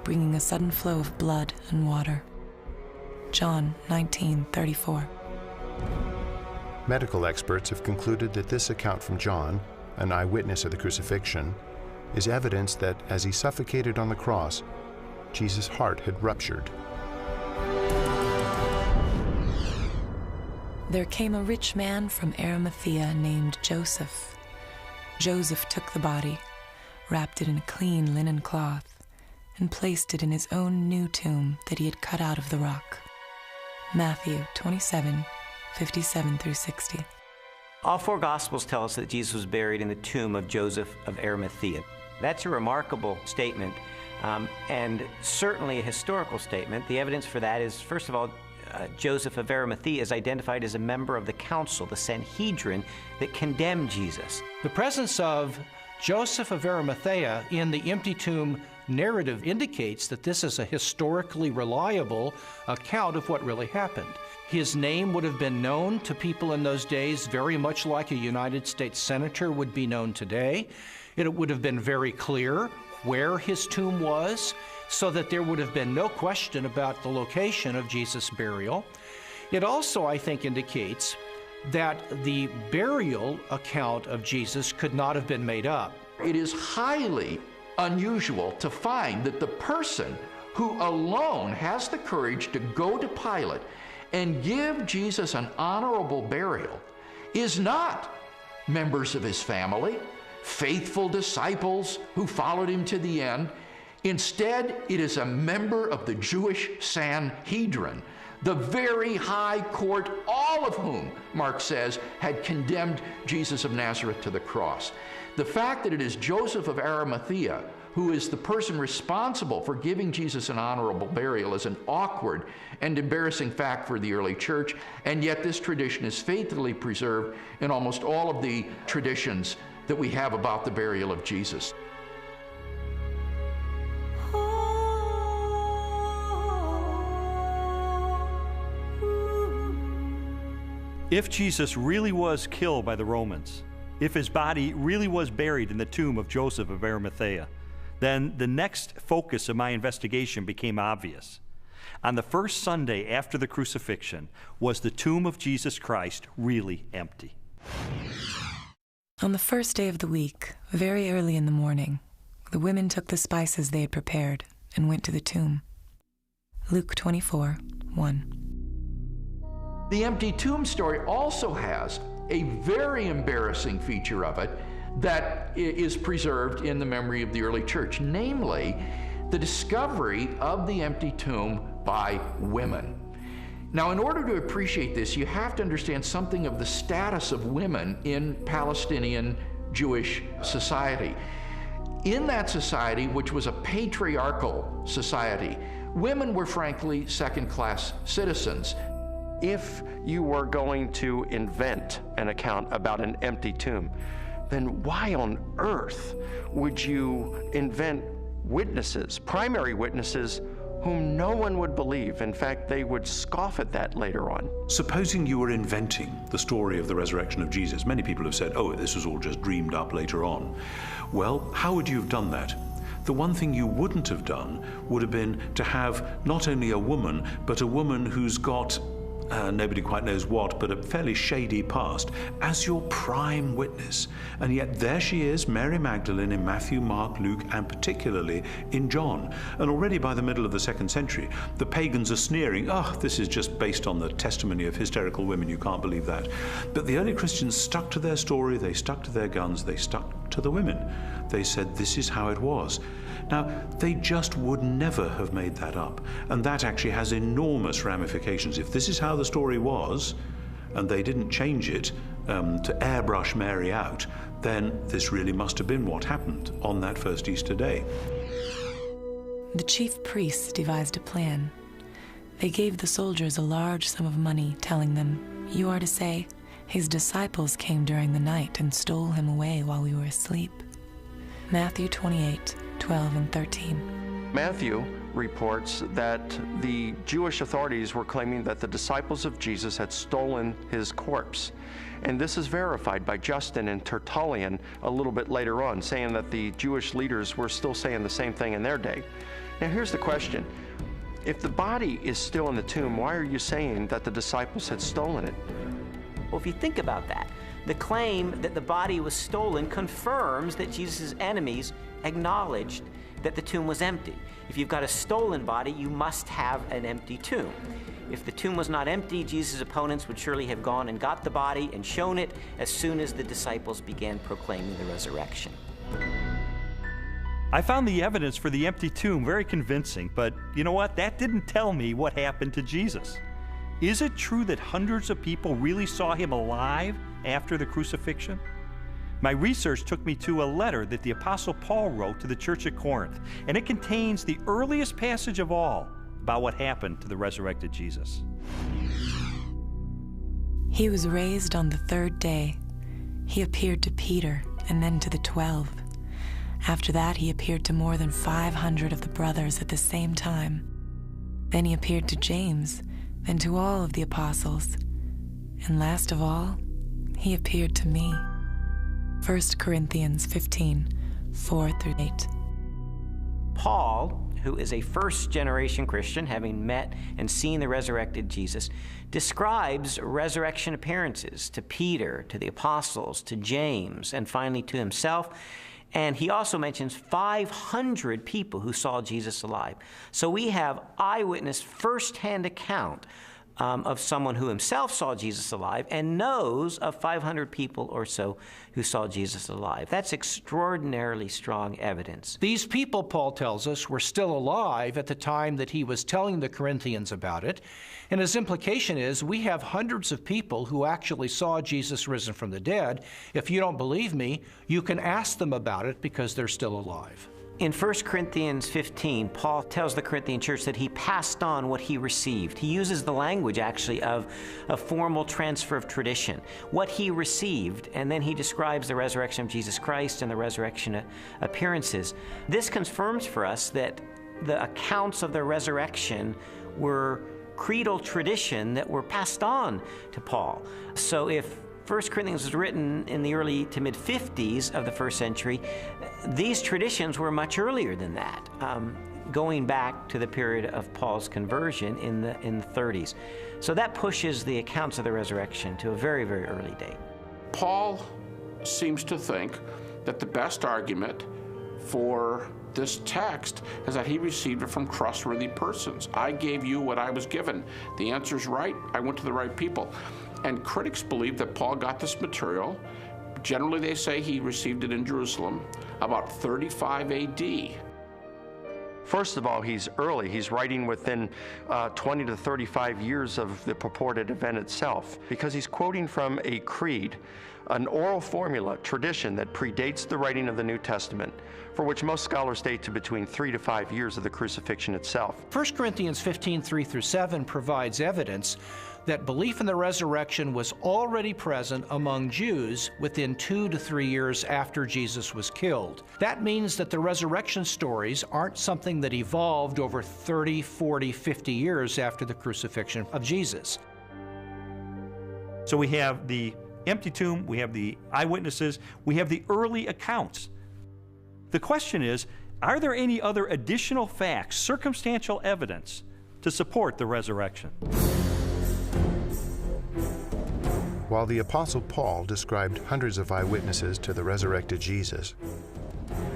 bringing a sudden flow of blood and water. John 19:34. Medical experts have concluded that this account from John, an eyewitness of the crucifixion, is evidence that as he suffocated on the cross, Jesus' heart had ruptured. There came a rich man from Arimathea named Joseph. Joseph took the body, wrapped it in a clean linen cloth, and placed it in his own new tomb that he had cut out of the rock. Matthew 27, 57 through 60. All four Gospels tell us that Jesus was buried in the tomb of Joseph of Arimathea. That's a remarkable statement, and certainly a historical statement. The evidence for that is, first of all, Joseph of Arimathea is identified as a member of the council, the Sanhedrin, that condemned Jesus. The presence of Joseph of Arimathea in the empty tomb narrative indicates that this is a historically reliable account of what really happened. His name would have been known to people in those days very much like a United States senator would be known today. It would have been very clear where his tomb was, so that there would have been no question about the location of Jesus' burial. It also, I think, indicates that the burial account of Jesus could not have been made up. It is highly unusual to find that the person who alone has the courage to go to Pilate and give Jesus an honorable burial is not members of his family, faithful disciples who followed him to the end. Instead, it is a member of the Jewish Sanhedrin, the very high court, all of whom, Mark says, had condemned Jesus of Nazareth to the cross. The fact that it is Joseph of Arimathea who is the person responsible for giving Jesus an honorable burial is an awkward and embarrassing fact for the early church, and yet this tradition is faithfully preserved in almost all of the traditions that we have about the burial of Jesus. If Jesus really was killed by the Romans, if his body really was buried in the tomb of Joseph of Arimathea, then the next focus of my investigation became obvious. On the first Sunday after the crucifixion, was the tomb of Jesus Christ really empty? On the first day of the week, very early in the morning, the women took the spices they had prepared and went to the tomb. Luke 24, 1. The empty tomb story also has a very embarrassing feature of it that is preserved in the memory of the early church, namely the discovery of the empty tomb by women. Now, in order to appreciate this, you have to understand something of the status of women in Palestinian Jewish society. In that society, which was a patriarchal society, women were frankly second-class citizens. If you were going to invent an account about an empty tomb, then why on earth would you invent witnesses, primary witnesses, whom no one would believe? In fact, they would scoff at that later on. Supposing you were inventing the story of the resurrection of Jesus, many people have said, oh, this was all just dreamed up later on. Well, how would you have done that? The one thing you wouldn't have done would have been to have not only a woman, but a woman who's got nobody quite knows what, but a fairly shady past, as your prime witness. And yet there she is, Mary Magdalene, in Matthew, Mark, Luke, and particularly in John. And already by the middle of the 2nd century, the pagans are sneering, oh, this is just based on the testimony of hysterical women, you can't believe that. But the early Christians stuck to their story, they stuck to their guns, they stuck to the women. They said this is how it was. Now, they just would never have made that up, and that actually has enormous ramifications. If this is how the story was, and they didn't change it to airbrush Mary out, then this really must have been what happened on that first Easter day. The chief priests devised a plan. They gave the soldiers a large sum of money, telling them, "You are to say, his disciples came during the night and stole him away while we were asleep." Matthew 28, 12 and 13. Matthew reports that the Jewish authorities were claiming that the disciples of Jesus had stolen his corpse. And this is verified by Justin and Tertullian a little bit later on, saying that the Jewish leaders were still saying the same thing in their day. Now here's the question. If the body is still in the tomb, why are you saying that the disciples had stolen it? Well, if you think about that, the claim that the body was stolen confirms that Jesus' enemies acknowledged that the tomb was empty. If you've got a stolen body, you must have an empty tomb. If the tomb was not empty, Jesus' opponents would surely have gone and got the body and shown it as soon as the disciples began proclaiming the resurrection. I found the evidence for the empty tomb very convincing, but you know what? That didn't tell me what happened to Jesus. Is it true that hundreds of people really saw him alive after the crucifixion? My research took me to a letter that the Apostle Paul wrote to the church at Corinth, and it contains the earliest passage of all about what happened to the resurrected Jesus. He was raised on the third day. He appeared to Peter and then to the 12. After that, he appeared to more than 500 of the brothers at the same time. Then he appeared to James, then to all of the apostles. And last of all, he appeared to me. 1 Corinthians 15, 4-8. Paul, who is a first-generation Christian, having met and seen the resurrected Jesus, describes resurrection appearances to Peter, to the apostles, to James, and finally to himself. And he also mentions 500 people who saw Jesus alive. So we have eyewitness first-hand account of someone who himself saw Jesus alive and knows of 500 people or so who saw Jesus alive. That's extraordinarily strong evidence. These people, Paul tells us, were still alive at the time that he was telling the Corinthians about it. And his implication is we have hundreds of people who actually saw Jesus risen from the dead. If you don't believe me, you can ask them about it because they're still alive. In 1 Corinthians 15, Paul tells the Corinthian church that he passed on what he received. He uses the language, actually, of a formal transfer of tradition. What he received, and then he describes the resurrection of Jesus Christ and the resurrection appearances. This confirms for us that the accounts of the resurrection were creedal tradition that were passed on to Paul. So if 1 Corinthians was written in the early to mid-50s of the first century, these traditions were much earlier than that, going back to the period of Paul's conversion in the 30s. So that pushes the accounts of the resurrection to a very, very early date. Paul seems to think that the best argument for this text is that he received it from trustworthy persons. I gave you what I was given. The answer's right. I went to the right people. And critics believe that Paul got this material. Generally, they say he received it in Jerusalem about 35 AD. First of all, he's early. He's writing within 20 to 35 years of the purported event itself, because he's quoting from a creed, an oral formula, tradition that predates the writing of the New Testament, for which most scholars date to between 3 to 5 years of the crucifixion itself. 1 Corinthians 15, 3-7 provides evidence that belief in the resurrection was already present among Jews within 2 to 3 years after Jesus was killed. That means that the resurrection stories aren't something that evolved over 30, 40, 50 years after the crucifixion of Jesus. So we have the empty tomb, we have the eyewitnesses, we have the early accounts. The question is, are there any other additional facts, circumstantial evidence, to support the resurrection? While the Apostle Paul described hundreds of eyewitnesses to the resurrected Jesus,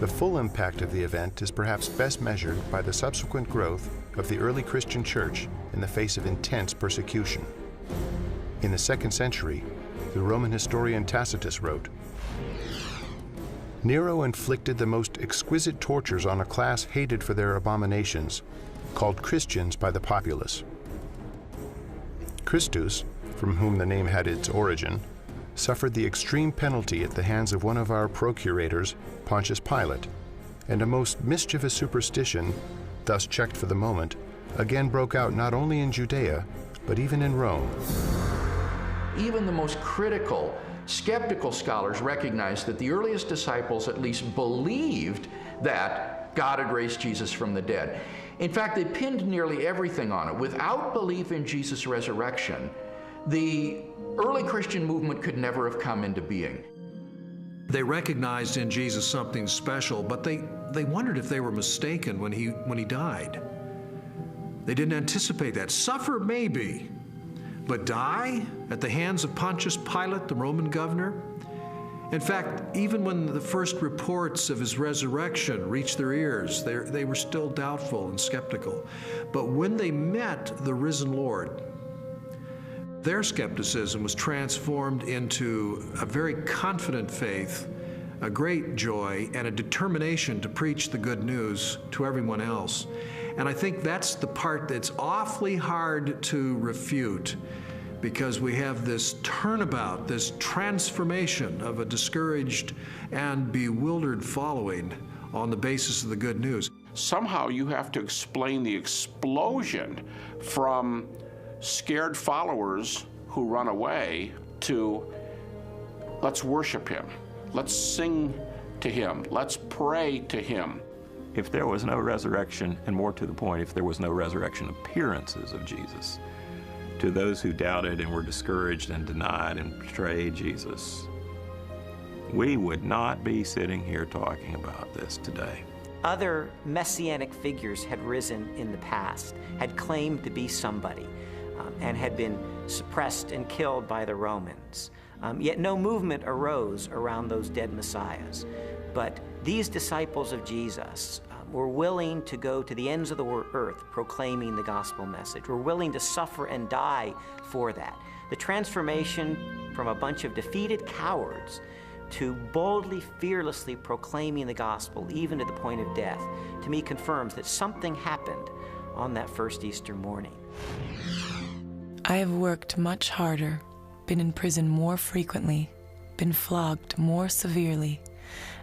the full impact of the event is perhaps best measured by the subsequent growth of the early Christian church in the face of intense persecution. In the 2nd century, the Roman historian Tacitus wrote, "Nero inflicted the most exquisite tortures on a class hated for their abominations, called Christians by the populace. Christus, from whom the name had its origin, suffered the extreme penalty at the hands of one of our procurators, Pontius Pilate, and a most mischievous superstition, thus checked for the moment, again broke out not only in Judea, but even in Rome." Even the most critical, skeptical scholars recognize that the earliest disciples at least believed that God had raised Jesus from the dead. In fact, they pinned nearly everything on it. Without belief in Jesus' resurrection, the early Christian movement could never have come into being. They recognized in Jesus something special, but they wondered if they were mistaken when he died. They didn't anticipate that. Suffer maybe, but die at the hands of Pontius Pilate, the Roman governor? In fact, even when the first reports of his resurrection reached their ears, they were still doubtful and skeptical. But when they met the risen Lord, their skepticism was transformed into a very confident faith a great joy and a determination to preach the good news to everyone else. And I think that's the part that's awfully hard to refute, because we have this turnabout, this transformation of a discouraged and bewildered following on the basis of the good news. Somehow you have to explain the explosion from scared followers who run away to let's worship him, let's sing to him, let's pray to him. If there was no resurrection, and more to the point, if there was no resurrection appearances of Jesus, to those who doubted and were discouraged and denied and betrayed Jesus, we would not be sitting here talking about this today. Other messianic figures had risen in the past, had claimed to be somebody, and had been suppressed and killed by the Romans. Yet no movement arose around those dead messiahs. But these disciples of Jesus were willing to go to the ends of the earth proclaiming the gospel message. Were willing to suffer and die for that. The transformation from a bunch of defeated cowards to boldly, fearlessly proclaiming the gospel, even to the point of death, to me confirms that something happened on that first Easter morning. I have worked much harder, been in prison more frequently, been flogged more severely,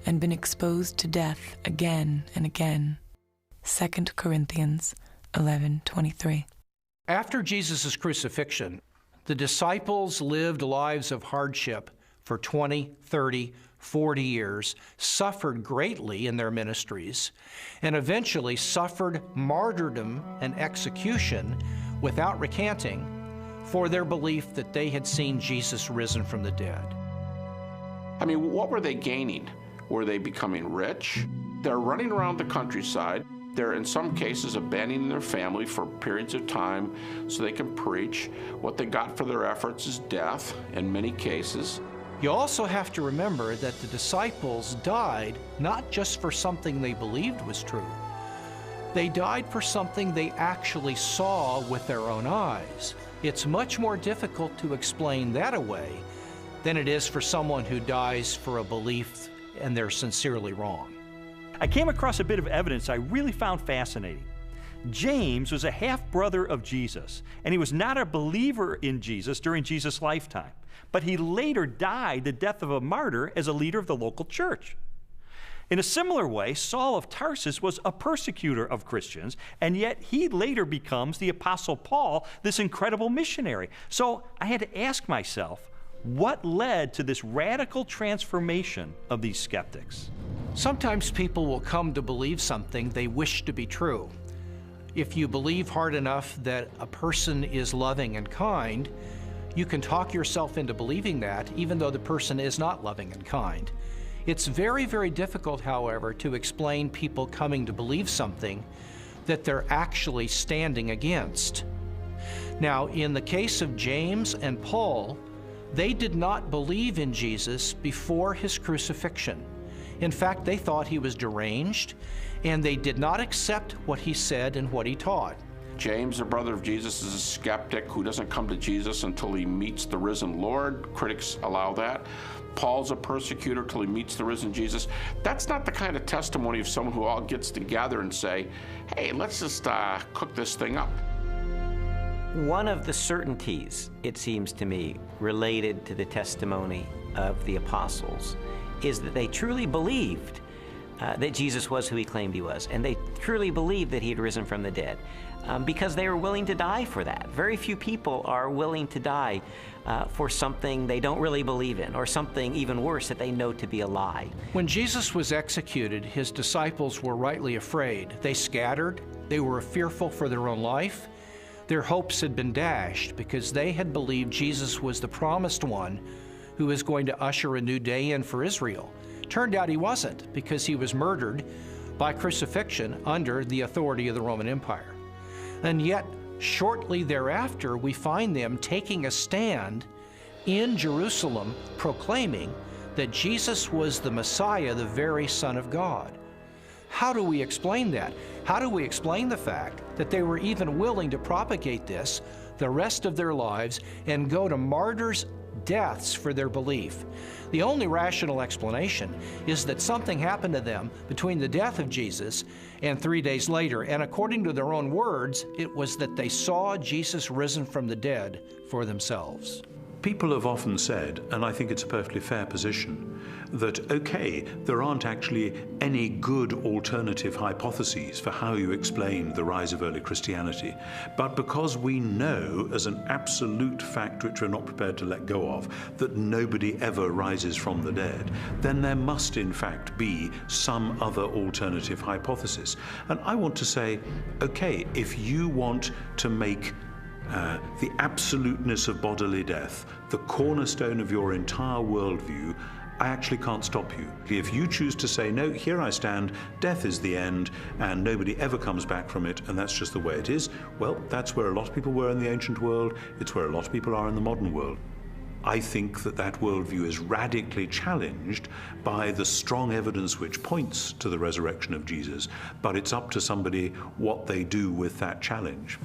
and been exposed to death again and again. 2 Corinthians 11:23. After Jesus' crucifixion, the disciples lived lives of hardship for 20, 30, 40 years, suffered greatly in their ministries, and eventually suffered martyrdom and execution without recanting for their belief that they had seen Jesus risen from the dead. I mean, what were they gaining? Were they becoming rich? They're running around the countryside. They're, in some cases, abandoning their family for periods of time so they can preach. What they got for their efforts is death, in many cases. You also have to remember that the disciples died not just for something they believed was true. They died for something they actually saw with their own eyes. It's much more difficult to explain that away than it is for someone who dies for a belief and they're sincerely wrong. I came across a bit of evidence I really found fascinating. James was a half-brother of Jesus, and he was not a believer in Jesus during Jesus' lifetime, but he later died the death of a martyr as a leader of the local church. In a similar way, Saul of Tarsus was a persecutor of Christians, and yet he later becomes the Apostle Paul, this incredible missionary. So I had to ask myself, what led to this radical transformation of these skeptics? Sometimes people will come to believe something they wish to be true. If you believe hard enough that a person is loving and kind, you can talk yourself into believing that, even though the person is not loving and kind. It's very, very difficult, however, to explain people coming to believe something that they're actually standing against. Now, in the case of James and Paul, they did not believe in Jesus before his crucifixion. In fact, they thought he was deranged, and they did not accept what he said and what he taught. James, the brother of Jesus, is a skeptic who doesn't come to Jesus until he meets the risen Lord. Critics allow that. Paul's a persecutor till he meets the risen Jesus. That's not the kind of testimony of someone who all gets together and say, hey, let's just cook this thing up. One of the certainties, it seems to me, related to the testimony of the apostles is that they truly believed that Jesus was who he claimed he was, and they truly believed that he had risen from the dead because they were willing to die for that. Very few people are willing to die for something they don't really believe in, or something even worse that they know to be a lie. When Jesus was executed, his disciples were rightly afraid. They scattered. They were fearful for their own life. Their hopes had been dashed because they had believed Jesus was the promised one who was going to usher a new day in for Israel. Turned out he wasn't, because he was murdered by crucifixion under the authority of the Roman Empire. And yet, shortly thereafter, we find them taking a stand in Jerusalem, proclaiming that Jesus was the Messiah, the very Son of God. How do we explain that? How do we explain the fact that they were even willing to propagate this the rest of their lives and go to martyrs deaths for their belief. The only rational explanation is that something happened to them between the death of Jesus and 3 days later, and according to their own words, it was that they saw Jesus risen from the dead for themselves. People have often said, and I think it's a perfectly fair position, that okay, there aren't actually any good alternative hypotheses for how you explain the rise of early Christianity, but because we know as an absolute fact which we're not prepared to let go of, that nobody ever rises from the dead, then there must in fact be some other alternative hypothesis. And I want to say, okay, if you want to make the absoluteness of bodily death the cornerstone of your entire worldview, I actually can't stop you. If you choose to say, no, here I stand, death is the end, and nobody ever comes back from it, and that's just the way it is, well, that's where a lot of people were in the ancient world, it's where a lot of people are in the modern world. I think that that worldview is radically challenged by the strong evidence which points to the resurrection of Jesus, but it's up to somebody what they do with that challenge.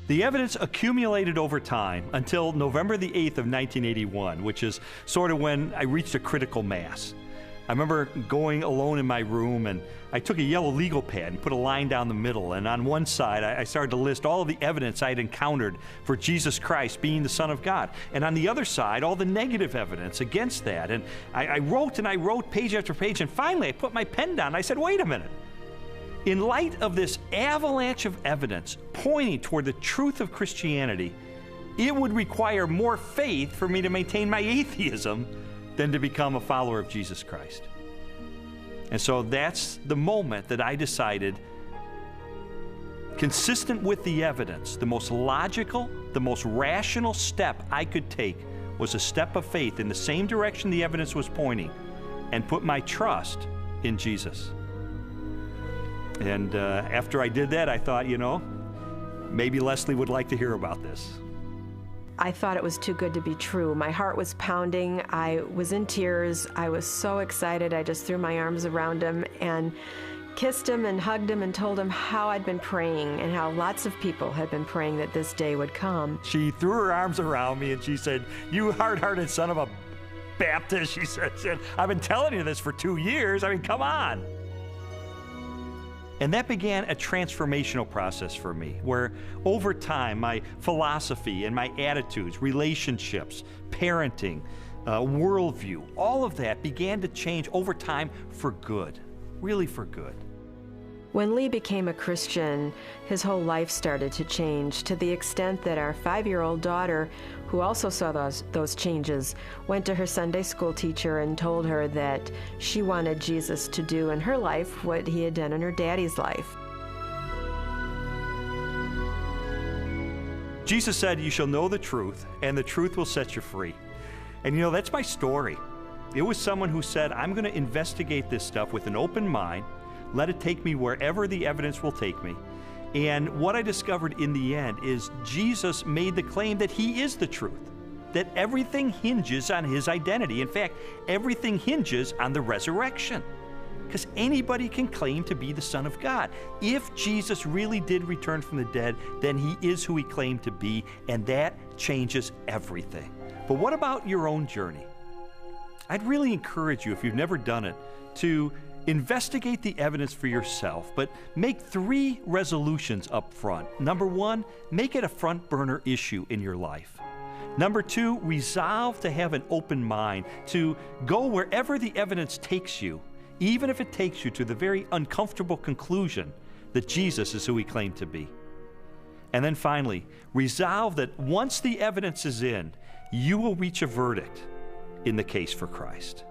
The evidence accumulated over time until November the 8th of 1981, which is sort of when I reached a critical mass. I remember going alone in my room, and I took a yellow legal pad and put a line down the middle, and on one side I started to list all of the evidence I'd encountered for Jesus Christ being the Son of God, and on the other side all the negative evidence against that. And I wrote and I wrote page after page, and finally I put my pen down and I said, wait a minute. In light of this avalanche of evidence pointing toward the truth of Christianity, it would require more faith for me to maintain my atheism than to become a follower of Jesus Christ. And so that's the moment that I decided, consistent with the evidence, the most logical, the most rational step I could take was a step of faith in the same direction the evidence was pointing, and put my trust in Jesus. And after I did that, I thought, you know, maybe Leslie would like to hear about this. I thought it was too good to be true. My heart was pounding. I was in tears. I was so excited. I just threw my arms around him and kissed him and hugged him and told him how I'd been praying and how lots of people had been praying that this day would come. She threw her arms around me and she said, "You hard-hearted son of a Baptist," she said, "I've been telling you this for 2 years. I mean, come on." And that began a transformational process for me, where over time, my philosophy and my attitudes, relationships, parenting, worldview, all of that began to change over time for good, really for good. When Lee became a Christian, his whole life started to change, to the extent that our 5-year-old daughter, who also saw those changes, went to her Sunday school teacher and told her that she wanted Jesus to do in her life what he had done in her daddy's life. Jesus said, "You shall know the truth, and the truth will set you free." And you know, that's my story. It was someone who said, I'm going to investigate this stuff with an open mind, let it take me wherever the evidence will take me. And what I discovered in the end is Jesus made the claim that he is the truth, that everything hinges on his identity. In fact, everything hinges on the resurrection, because anybody can claim to be the Son of God. If Jesus really did return from the dead, then he is who he claimed to be, and that changes everything. But what about your own journey? I'd really encourage you, if you've never done it, to investigate the evidence for yourself, but make 3 resolutions up front. Number 1, make it a front burner issue in your life. Number 2, resolve to have an open mind, to go wherever the evidence takes you, even if it takes you to the very uncomfortable conclusion that Jesus is who he claimed to be. And then finally, resolve that once the evidence is in, you will reach a verdict in the case for Christ.